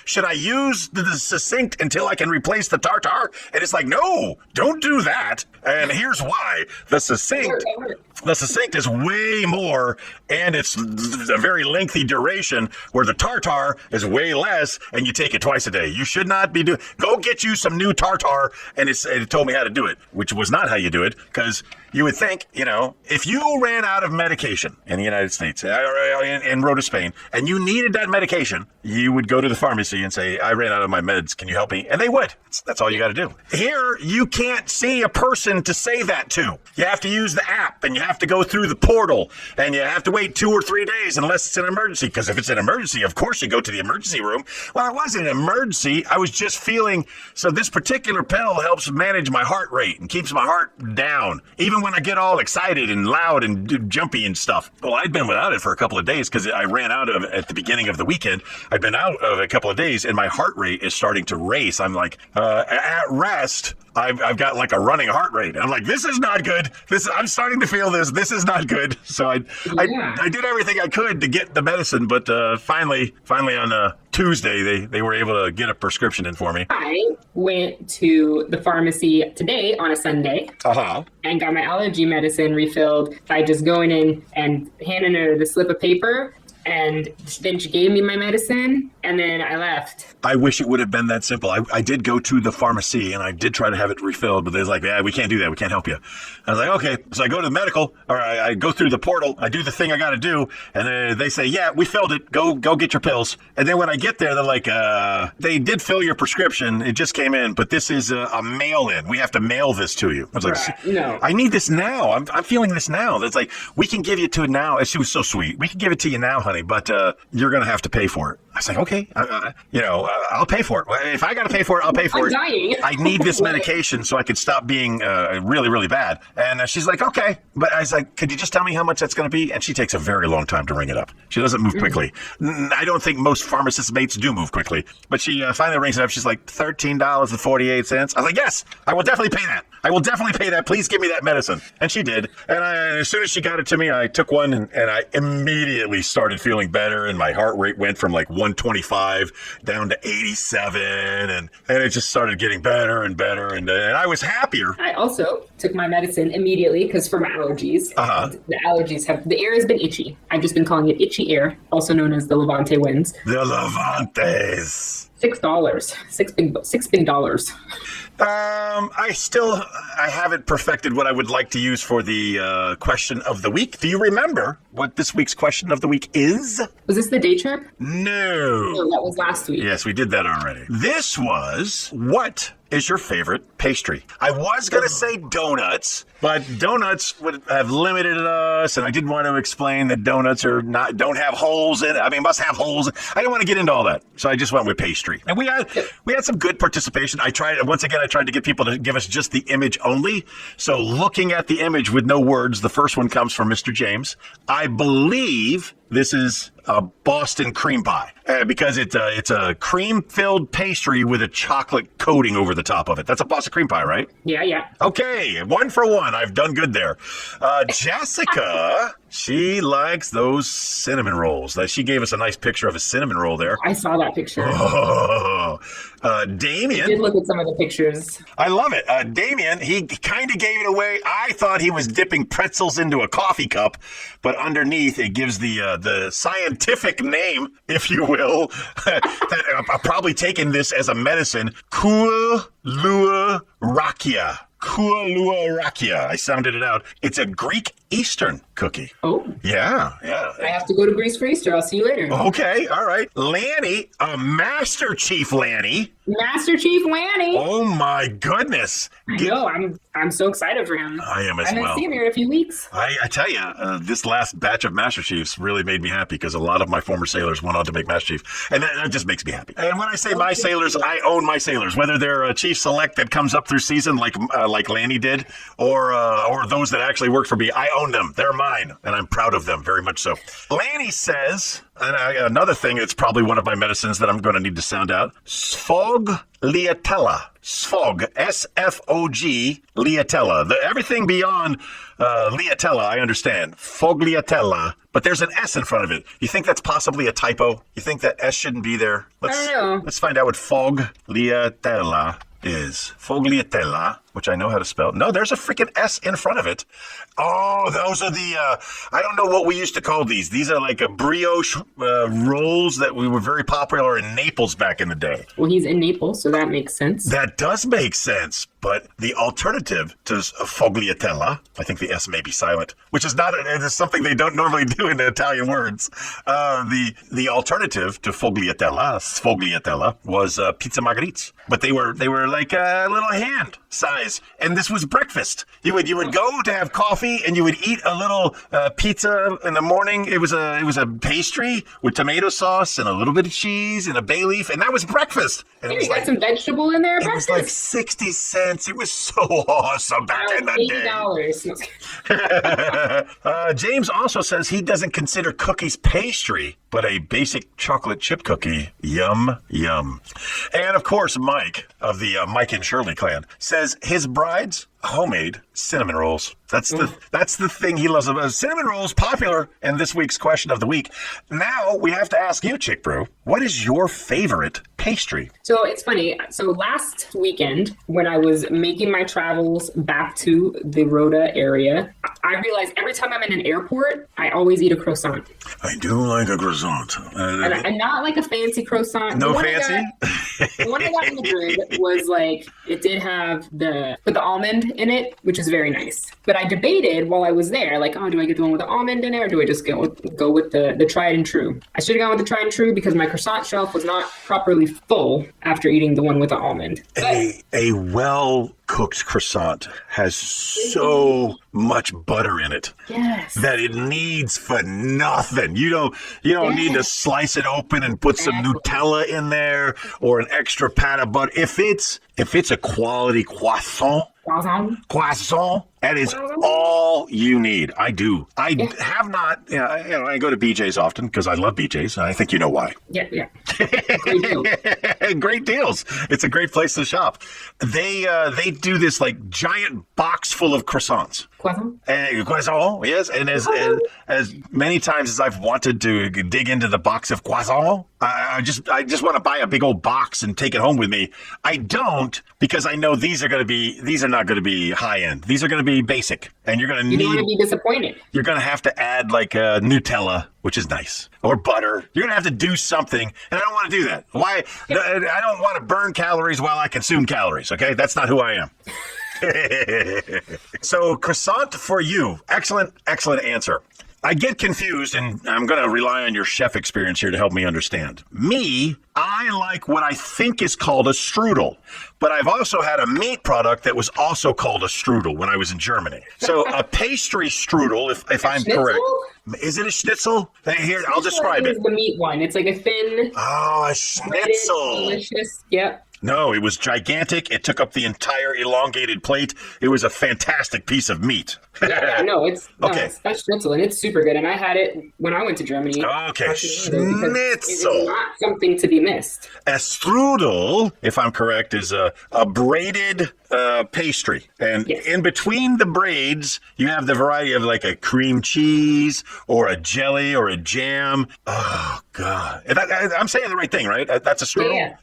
Should I use the succinct until I can replace the tartar? And it's like, no, don't do that. And here's why. The succinct is way more, and it's a very lengthy duration, where the tartar is way less, and you take it twice a day. You should not be doing. Go get you some new tartar, and it told me how to do it, which was not how you do it, because you would think, if you ran out of medication in the United States, in Rota, Spain, and you needed that medication, you would go to the pharmacy and say, I ran out of my meds, can you help me? And they would. That's all you got to do. Here, you can't see a person to say that to. You have to use the app, and you have to go through the portal, and you have to wait 2 or 3 days unless it's an emergency, because if it's an emergency, of course you go to the emergency room. Well, it wasn't an emergency. I was just feeling, so this particular pill helps manage my heart rate and keeps my heart down, even when I get all excited and loud and jumpy and stuff. Well, I'd been without it for a couple of days because I ran out of it at the beginning of the weekend. I'd been out of it a couple of days, and my heart rate is starting to race. I'm like, at rest, I've got like a running heart rate. I'm like, this is not good. I'm starting to feel this. This is not good. So I did everything I could to get the medicine, but finally on Tuesday, they were able to get a prescription in for me. I went to the pharmacy today on a Sunday and got my allergy medicine refilled by just going in and handing her the slip of paper. And then she gave me my medicine, and then I left. I wish it would have been that simple. I did go to the pharmacy, and I did try to have it refilled, but they're like, yeah, we can't do that. We can't help you. I was like, okay. So I go to the medical, or I go through the portal. I do the thing I got to do, and they say, yeah, we filled it. Go get your pills. And then when I get there, they're like, they did fill your prescription. It just came in, but this is a mail-in. We have to mail this to you. I was like, no. I need this now. I'm feeling this now. That's like, we can give you to it now. And she was so sweet. We can give it to you now, honey, but you're going to have to pay for it. I was like, okay, I'll pay for it. If I got to pay for it, I'll pay for it. Dying. I need this medication so I could stop being really, really bad. And she's like, okay. But I was like, could you just tell me how much that's going to be? And she takes a very long time to ring it up. She doesn't move quickly. I don't think most pharmacist mates do move quickly. But she finally rings it up. She's like, $13.48. I was like, yes, I will definitely pay that. I will definitely pay that. Please give me that medicine. And she did. And as soon as she got it to me, I took one, and I immediately started feeling better. And my heart rate went from like 125 down to 87. And it just started getting better and better. And I was happier. I also took my medicine immediately because for my allergies, the allergies the air has been itchy. I've just been calling it itchy air, also known as the Levante winds. The Levantes. $6. $6 big dollars. I haven't perfected what I would like to use for the question of the week. Do you remember what this week's question of the week is? Was this the day trip? No. No, that was last week. Yes, we did that already. This was, what is your favorite pastry? I was going to say donuts, but donuts would have limited us, and I didn't want to explain that donuts don't have holes in it. I mean, must have holes. I didn't want to get into all that, so I just went with pastry. And we had some good participation. I tried to get people to give us just the image only. So looking at the image with no words, the first one comes from Mr. James. I believe this is a Boston cream pie because it's a cream-filled pastry with a chocolate coating over the top of it. That's a Boston cream pie, right? Yeah. Okay, 1 for 1. I've done good there. Jessica, she likes those cinnamon rolls. She gave us a nice picture of a cinnamon roll there. I saw that picture. Oh, I Damian. did look at some of the pictures. I love it. Damian, he kind of gave it away. I thought he was dipping pretzels into a coffee cup, but underneath it gives the scientific name, if you will, that I'm probably taking this as a medicine, Kualuarakia. Kualuarakia. I sounded it out. It's a Greek Eastern cookie. Oh. Yeah. I have to go to Greece for Easter. I'll see you later. Okay, all right. Lanny, Master Chief Lanny. Master Chief Lanny. Oh my goodness. I know. I'm so excited for him. I am as I haven't well. seen him here in a few weeks. I tell you, this last batch of Master Chiefs really made me happy because a lot of my former sailors went on to make Master Chief, and that just makes me happy. And when I say my sailors, I own my sailors, whether they're a Chief Select that comes up through season like Lanny did, or those that actually work for me. I own them. They're mine, and I'm proud of them very much so. Lanny says, another thing, it's probably one of my medicines that I'm going to need to sound out, Sfogliatella. Sfog, S-F-O-G, liatella. Everything beyond liatella, I understand. Fogliatella, but there's an S in front of it. You think that's possibly a typo? You think that S shouldn't be there? I don't know. Let's find out what fogliatella is. Fogliatella, which I know how to spell. No, there's a freaking S in front of it. Oh, those are the, I don't know what we used to call these. These are like a brioche rolls that we were very popular in Naples back in the day. Well, he's in Naples, so that makes sense. That does make sense, but the alternative to fogliatella, I think the S may be silent, which is not, it is something they don't normally do in the Italian words. The alternative to sfogliatella was pizza margaritas, but they were like a little hand size, and this was breakfast. You would go to have coffee, and you would eat a little pizza in the morning. It was a pastry with tomato sauce and a little bit of cheese and a bay leaf, and that was breakfast. And Hey, you got some vegetable in there? it was like 60 cents. It was so awesome back in the day. $80. James also says he doesn't consider cookies pastry, but a basic chocolate chip cookie. Yum, yum. And of course, Mike of the Mike and Shirley clan says his bride's homemade cinnamon rolls. That's the thing he loves about cinnamon rolls. Popular in this week's question of the week. Now we have to ask you, Chick Brew, what is your favorite pastry? So it's funny. So last weekend, when I was making my travels back to the Rhoda area, I realized every time I'm in an airport, I always eat a croissant. I do like a croissant. And not like a fancy croissant. No The one fancy? The one I got in Madrid was like, it did have the almond in it, which is very nice. But I debated while I was there, like, oh, do I get the one with the almond in it, or do I just go with the tried and true? I should have gone with the tried and true because my croissant shelf was not properly full after eating the one with the almond. But A well-cooked croissant has so much butter in it yes. that it needs for nothing. You don't need to slice it open and put some Nutella in there or an extra pat of butter. If it's a quality croissant, that is all you need. I do. I have not, I go to BJ's often because I love BJ's, and I think you know why. Yeah. Great deal. Great deals. It's a great place to shop. They do this like giant box full of croissants. Croissant, yes. And as many times as I've wanted to dig into the box of croissant, I just want to buy a big old box and take it home with me. I don't, because I know these are not going to be high end. These are going to be basic, and you're going to You don't want to be disappointed. You're going to have to add like Nutella, which is nice, or butter. You're going to have to do something, and I don't want to do that. Why? I don't want to burn calories while I consume calories, okay? That's not who I am. So croissant for you. Excellent answer. I get confused, and I'm going to rely on your chef experience here to help me understand. I like what I think is called a strudel, but I've also had a meat product that was also called a strudel when I was in Germany. So a pastry strudel, if I'm correct. Is it a schnitzel? Here, I'll describe it. It's the meat one. It's like a thin. Oh, a schnitzel. Delicious. Yep. No, it was gigantic. It took up the entire elongated plate. It was a fantastic piece of meat. Yeah, no, Okay. it's that's schnitzel, and it's super good. And I had it when I went to Germany. Okay, Because it schnitzel. is not something to be missed. A strudel, if I'm correct, is a braided pastry. And Yes. in between the braids, you have the variety of like a cream cheese or a jelly or a jam. Oh, God. I'm saying the right thing, right? That's a strudel? Yeah.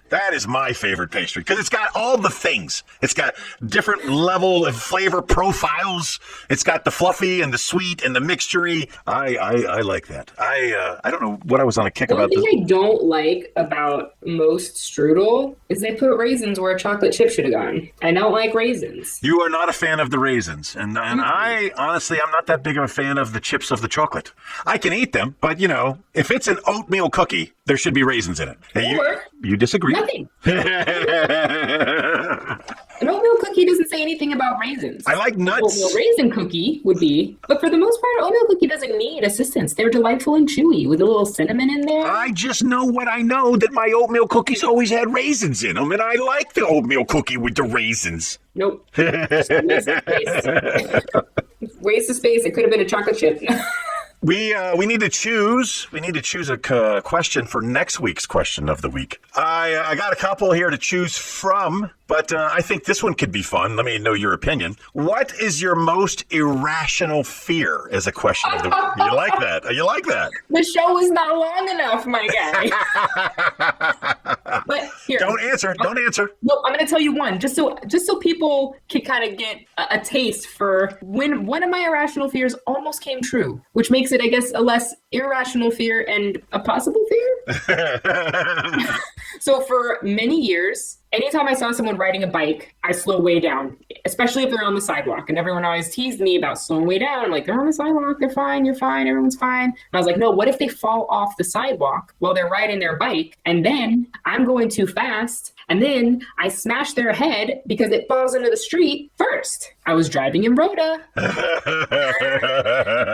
That is my favorite pastry because it's got all the things. It's got different level of flavor profiles. It's got the fluffy and the sweet and the mixturey. I like that. I don't know what I was on a kick The about only this. thing I don't like about most strudel is they put raisins where a chocolate chip should have gone. I don't like raisins. You are not a fan of the raisins. And I, honestly, I'm not that big of a fan of the chips of the chocolate. I can eat them, but, if it's an oatmeal cookie, there should be raisins in it. And Or you disagree? nothing. An oatmeal cookie doesn't say anything about raisins. I like nuts. Oatmeal raisin cookie would be, but for the most part, oatmeal cookie doesn't need assistance. They're delightful and chewy with a little cinnamon in there. I just know what I know, that my oatmeal cookies always had raisins in them, and I like the oatmeal cookie with the raisins. Nope. Just waste of space. Waste of space. It could have been a chocolate chip. We need to choose. We need to choose a question for next week's question of the week. I got a couple here to choose from, but I think this one could be fun. Let me know your opinion. What is your most irrational fear? As a question of the week. You like that? You like that? The show is not long enough, my guy. But here, Don't answer. Don't answer. no, I'm going to tell you one, just so people can kind of get a taste for when one of my irrational fears almost came true, which makes it, I guess, a less irrational fear and a possible fear. So for many years, anytime I saw someone riding a bike, I slow way down, especially if they're on the sidewalk. And everyone always teased me about slowing way down. I'm like, they're on the sidewalk, they're fine, you're fine, everyone's fine. And I was like, no, what if they fall off the sidewalk while they're riding their bike? And then I'm going too fast. And then I smash their head because it falls into the street first. I was driving in Rhoda.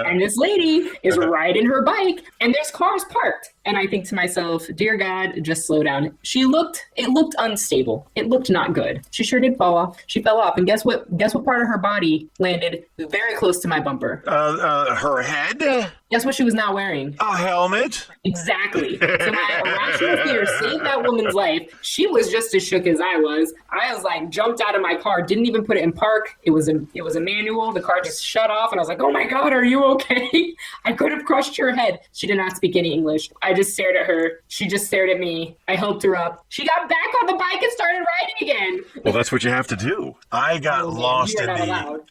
And this lady is riding her bike and there's cars parked. And I think to myself, dear God, just slow down. It looked unstable. It looked not good. She sure did fall off. She fell off. And guess what part of her body landed very close to my bumper? Her head? Guess what she was not wearing? A helmet? Exactly. So my irrational fear saved that woman's life. She was just as shook as I was. I was like, jumped out of my car, didn't even put it in park. It was a manual. The car just shut off, and I was like, oh my God, are you okay? I could have crushed your head. She did not speak any English. I just stared at her. She just stared at me. I helped her up. She got back on the bike and started riding again. Well, that's what you have to do. I got lost you are not allowed.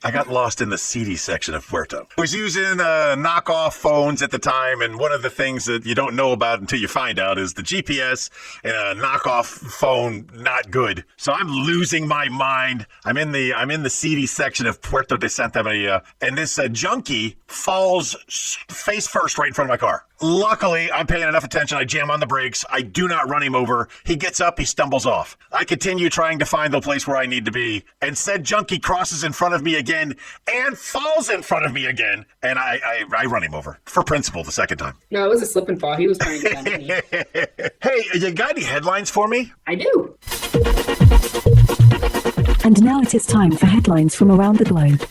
No, it was a slip and fall. He was trying to get me. Hey, you got any headlines for me? I do. And now it is time for headlines from around the globe.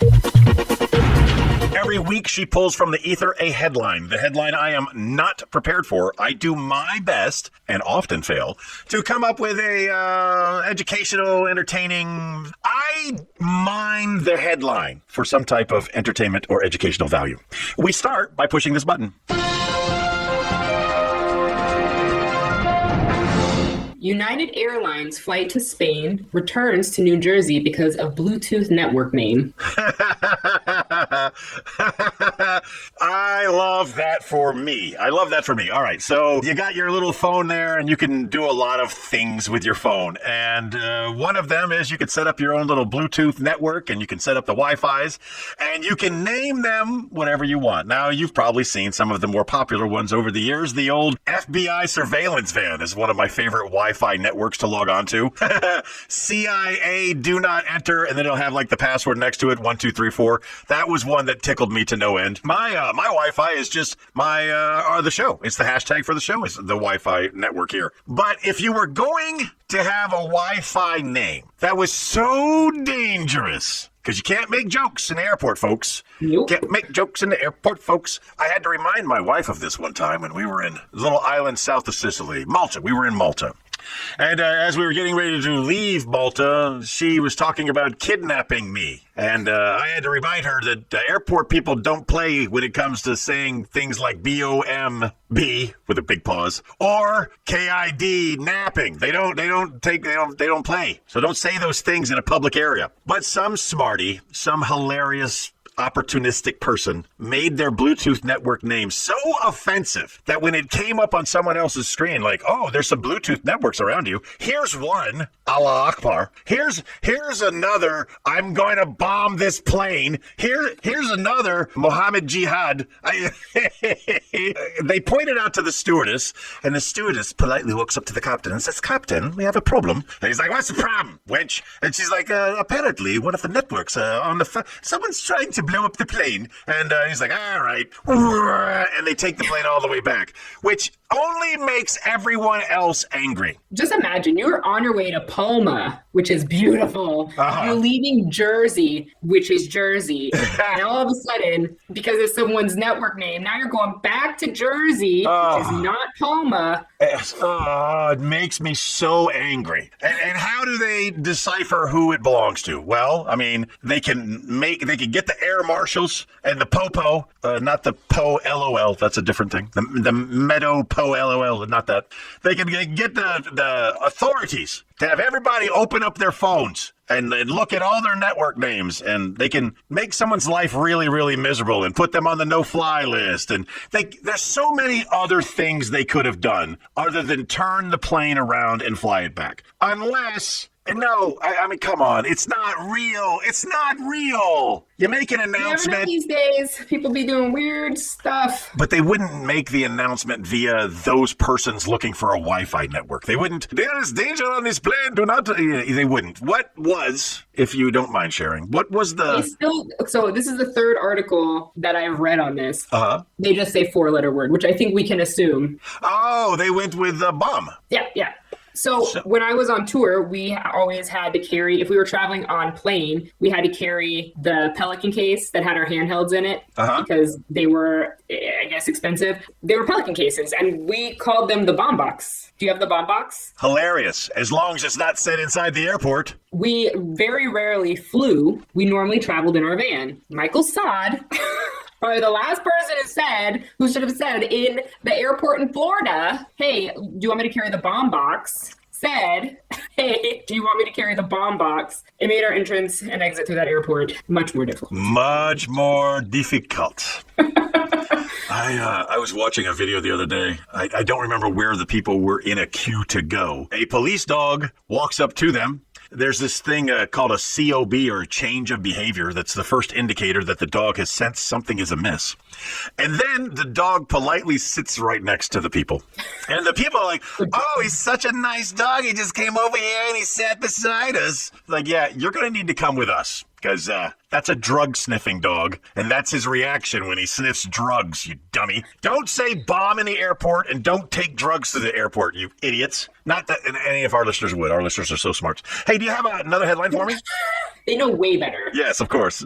Every week she pulls from the ether a headline. The headline I am not prepared for. I do my best, and often fail, to come up with a educational, entertaining... I mine the headline for some type of entertainment or educational value. We start by pushing this button. United Airlines flight to Spain returns to New Jersey because of Bluetooth network name. I love that for me. All right, so you got your little phone there, and you can do a lot of things with your phone. And one of them is you can set up your own little Bluetooth network, and you can set up the Wi-Fis, and you can name them whatever you want. Now, you've probably seen some of the more popular ones over the years. The old FBI surveillance van is one of my favorite Wi-Fi networks to log on to. CIA do not enter, and then it'll have like the password next to it, 1234. That was one that tickled me to no end. My Wi-Fi is just the show. It's the hashtag for the show. It's the Wi-Fi network here. But if you were going to have a Wi-Fi name that was so dangerous, because you can't make jokes in the airport, folks. Nope. Can't make jokes in the airport, folks. I had to remind my wife of this one time when we were in a little island south of Sicily, Malta. We were in Malta. And as we were getting ready to leave Malta, she was talking about kidnapping me. And I had to remind her that airport people don't play when it comes to saying things like B-O-M-B with a big pause or K-I-D napping. They don't play. So don't say those things in a public area. But some smarty, some hilarious opportunistic person made their Bluetooth network name so offensive that when it came up on someone else's screen, like, oh, there's some Bluetooth networks around you. Here's one, Allah Akbar. Here's another, I'm going to bomb this plane. Here's another, Mohammed Jihad. They pointed out to the stewardess, and the stewardess politely walks up to the captain and says, Captain, we have a problem. And he's like, what's the problem, wench? And she's like, apparently one of the networks on the someone's trying to blow up the plane. And he's like, all right. And they take the plane all the way back, which only makes everyone else angry. Just imagine you're on your way to Palma, which is beautiful. You're leaving Jersey, which is Jersey. And all of a sudden, because of someone's network name, now you're going back to Jersey, which is not Palma. It makes me so angry. And how do they decipher who it belongs to? Well, I mean, they can get the air marshals and the popo, not the po LOL. That's a different thing. The meadow po LOL, not that. They can get the authorities to have everybody open up their phones and look at all their network names, and they can make someone's life really, really miserable and put them on the no-fly list. And there's so many other things they could have done other than turn the plane around and fly it back. Unless... No, I mean, come on. It's not real. It's not real. You make an announcement. These days, people be doing weird stuff. But they wouldn't make the announcement via those persons looking for a Wi-Fi network. They wouldn't. There is danger on this plane. Do not. They wouldn't. What was, if you don't mind sharing, what was the... So this is the third article that I've read on this. They just say 4-letter word, which I think we can assume. Oh, they went with the bomb. Yeah. So when I was on tour, we always had to carry, if we were traveling on plane, we had to carry the Pelican case that had our handhelds in it because they were, I guess, expensive. They were Pelican cases, and we called them the bomb box. Do you have the bomb box? Hilarious. As long as it's not set inside the airport. We very rarely flew. We normally traveled in our van. Michael Sod... Or the last person who should have said in the airport in Florida, hey, do you want me to carry the bomb box? Said, hey, do you want me to carry the bomb box? It made our entrance and exit through that airport much more difficult. Much more difficult. I was watching a video the other day. I don't remember where the people were in a queue to go. A police dog walks up to them. There's this thing called a COB, or a change of behavior. That's the first indicator that the dog has sensed something is amiss. And then the dog politely sits right next to the people. And the people are like, oh, he's such a nice dog. He just came over here and he sat beside us. Like, yeah, you're going to need to come with us. Because that's a drug-sniffing dog, and that's his reaction when he sniffs drugs, you dummy. Don't say bomb in the airport, and don't take drugs to the airport, you idiots. Not that any of our listeners would. Our listeners are so smart. Hey, do you have another headline for me? They know way better. Yes, of course.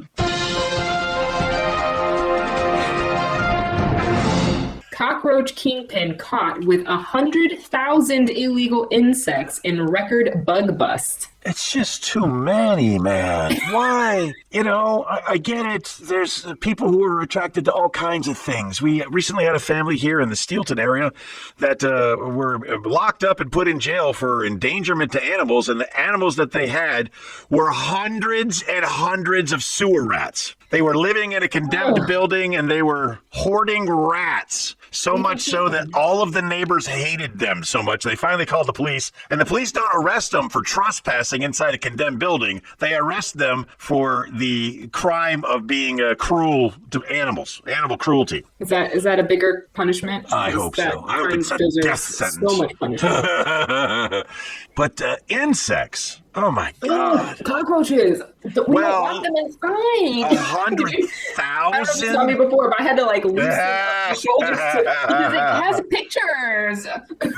Cockroach kingpin caught with 100,000 illegal insects in record bug bust. It's just too many, man. Why? You know, I get it. There's people who are attracted to all kinds of things. We recently had a family here in the Steelton area that were locked up and put in jail for endangerment to animals, and the animals that they had were hundreds and hundreds of sewer rats. They were living in a condemned building, and they were hoarding rats, so much so that all of the neighbors hated them so much. They finally called the police, and the police don't arrest them for trespassing inside a condemned building. They arrest them for the crime of being cruel to animals, animal cruelty. Is that a bigger punishment? I hope so. I hope it's a death sentence. So much punishment. But insects Oh my God. Cockroaches. We don't want them inside. 100,000? I don't know if you saw me before, but I had to like loosen up the shoulders because it has pictures.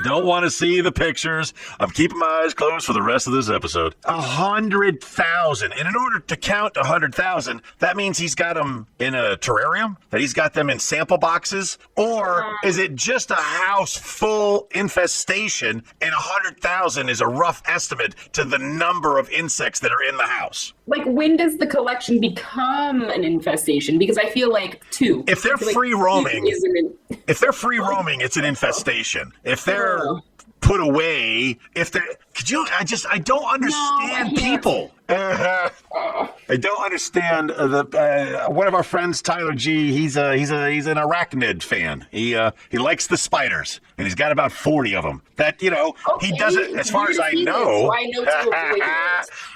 Don't want to see the pictures. I'm keeping my eyes closed for the rest of this episode. 100,000. And in order to count 100,000, that means he's got them in a terrarium, that he's got them in sample boxes, or is it just a house full infestation and 100,000 is a rough estimate to the number of insects that are in the house? Like, when does the collection become an infestation? Because I feel like 2. If they're free roaming, it's an infestation. If they're put away, I don't understand people. I don't understand one of our friends, Tyler G. He's an arachnid fan. He likes the spiders, and he's got about 40 of them. That he doesn't. As far as I know,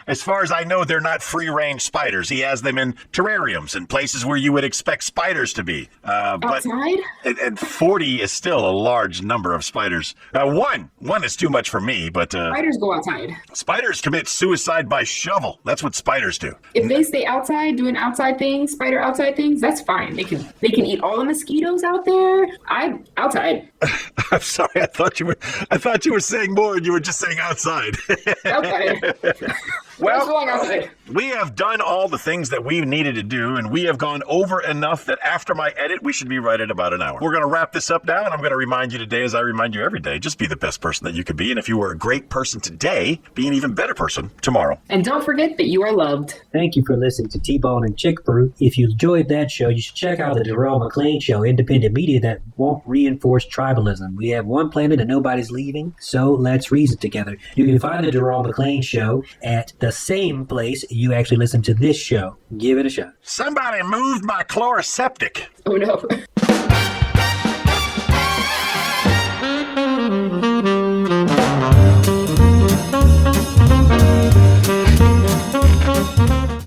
as far as I know, they're not free-range spiders. He has them in terrariums and places where you would expect spiders to be. Outside? And 40 is still a large number of spiders. One is too much for me, but Spiders go outside. Spiders commit suicide by shovel. That's what spiders do. If they stay outside doing outside things, spider outside things, that's fine. They can eat all the mosquitoes out there. I'm outside. I'm sorry. I thought you were saying more, and you were just saying outside. Outside. Well, going outside. We have done all the things that we needed to do, and we have gone over enough that after my edit, we should be right at about an hour. We're going to wrap this up now, and I'm going to remind you today, as I remind you every day, just be the best person that you could be. And if you were a great person today, be an even better person tomorrow. And don't forget that you are loved. Thank you for listening to T-Bone and Chick Brew. If you enjoyed that show, you should check out the Darrell McLean Show, independent media that won't reinforce tribalism. We have one planet and nobody's leaving, so let's reason together. You can find the Darrell McLean Show at the same place you actually listen to this show. Give it a shot. Somebody moved my chloroseptic. Oh no.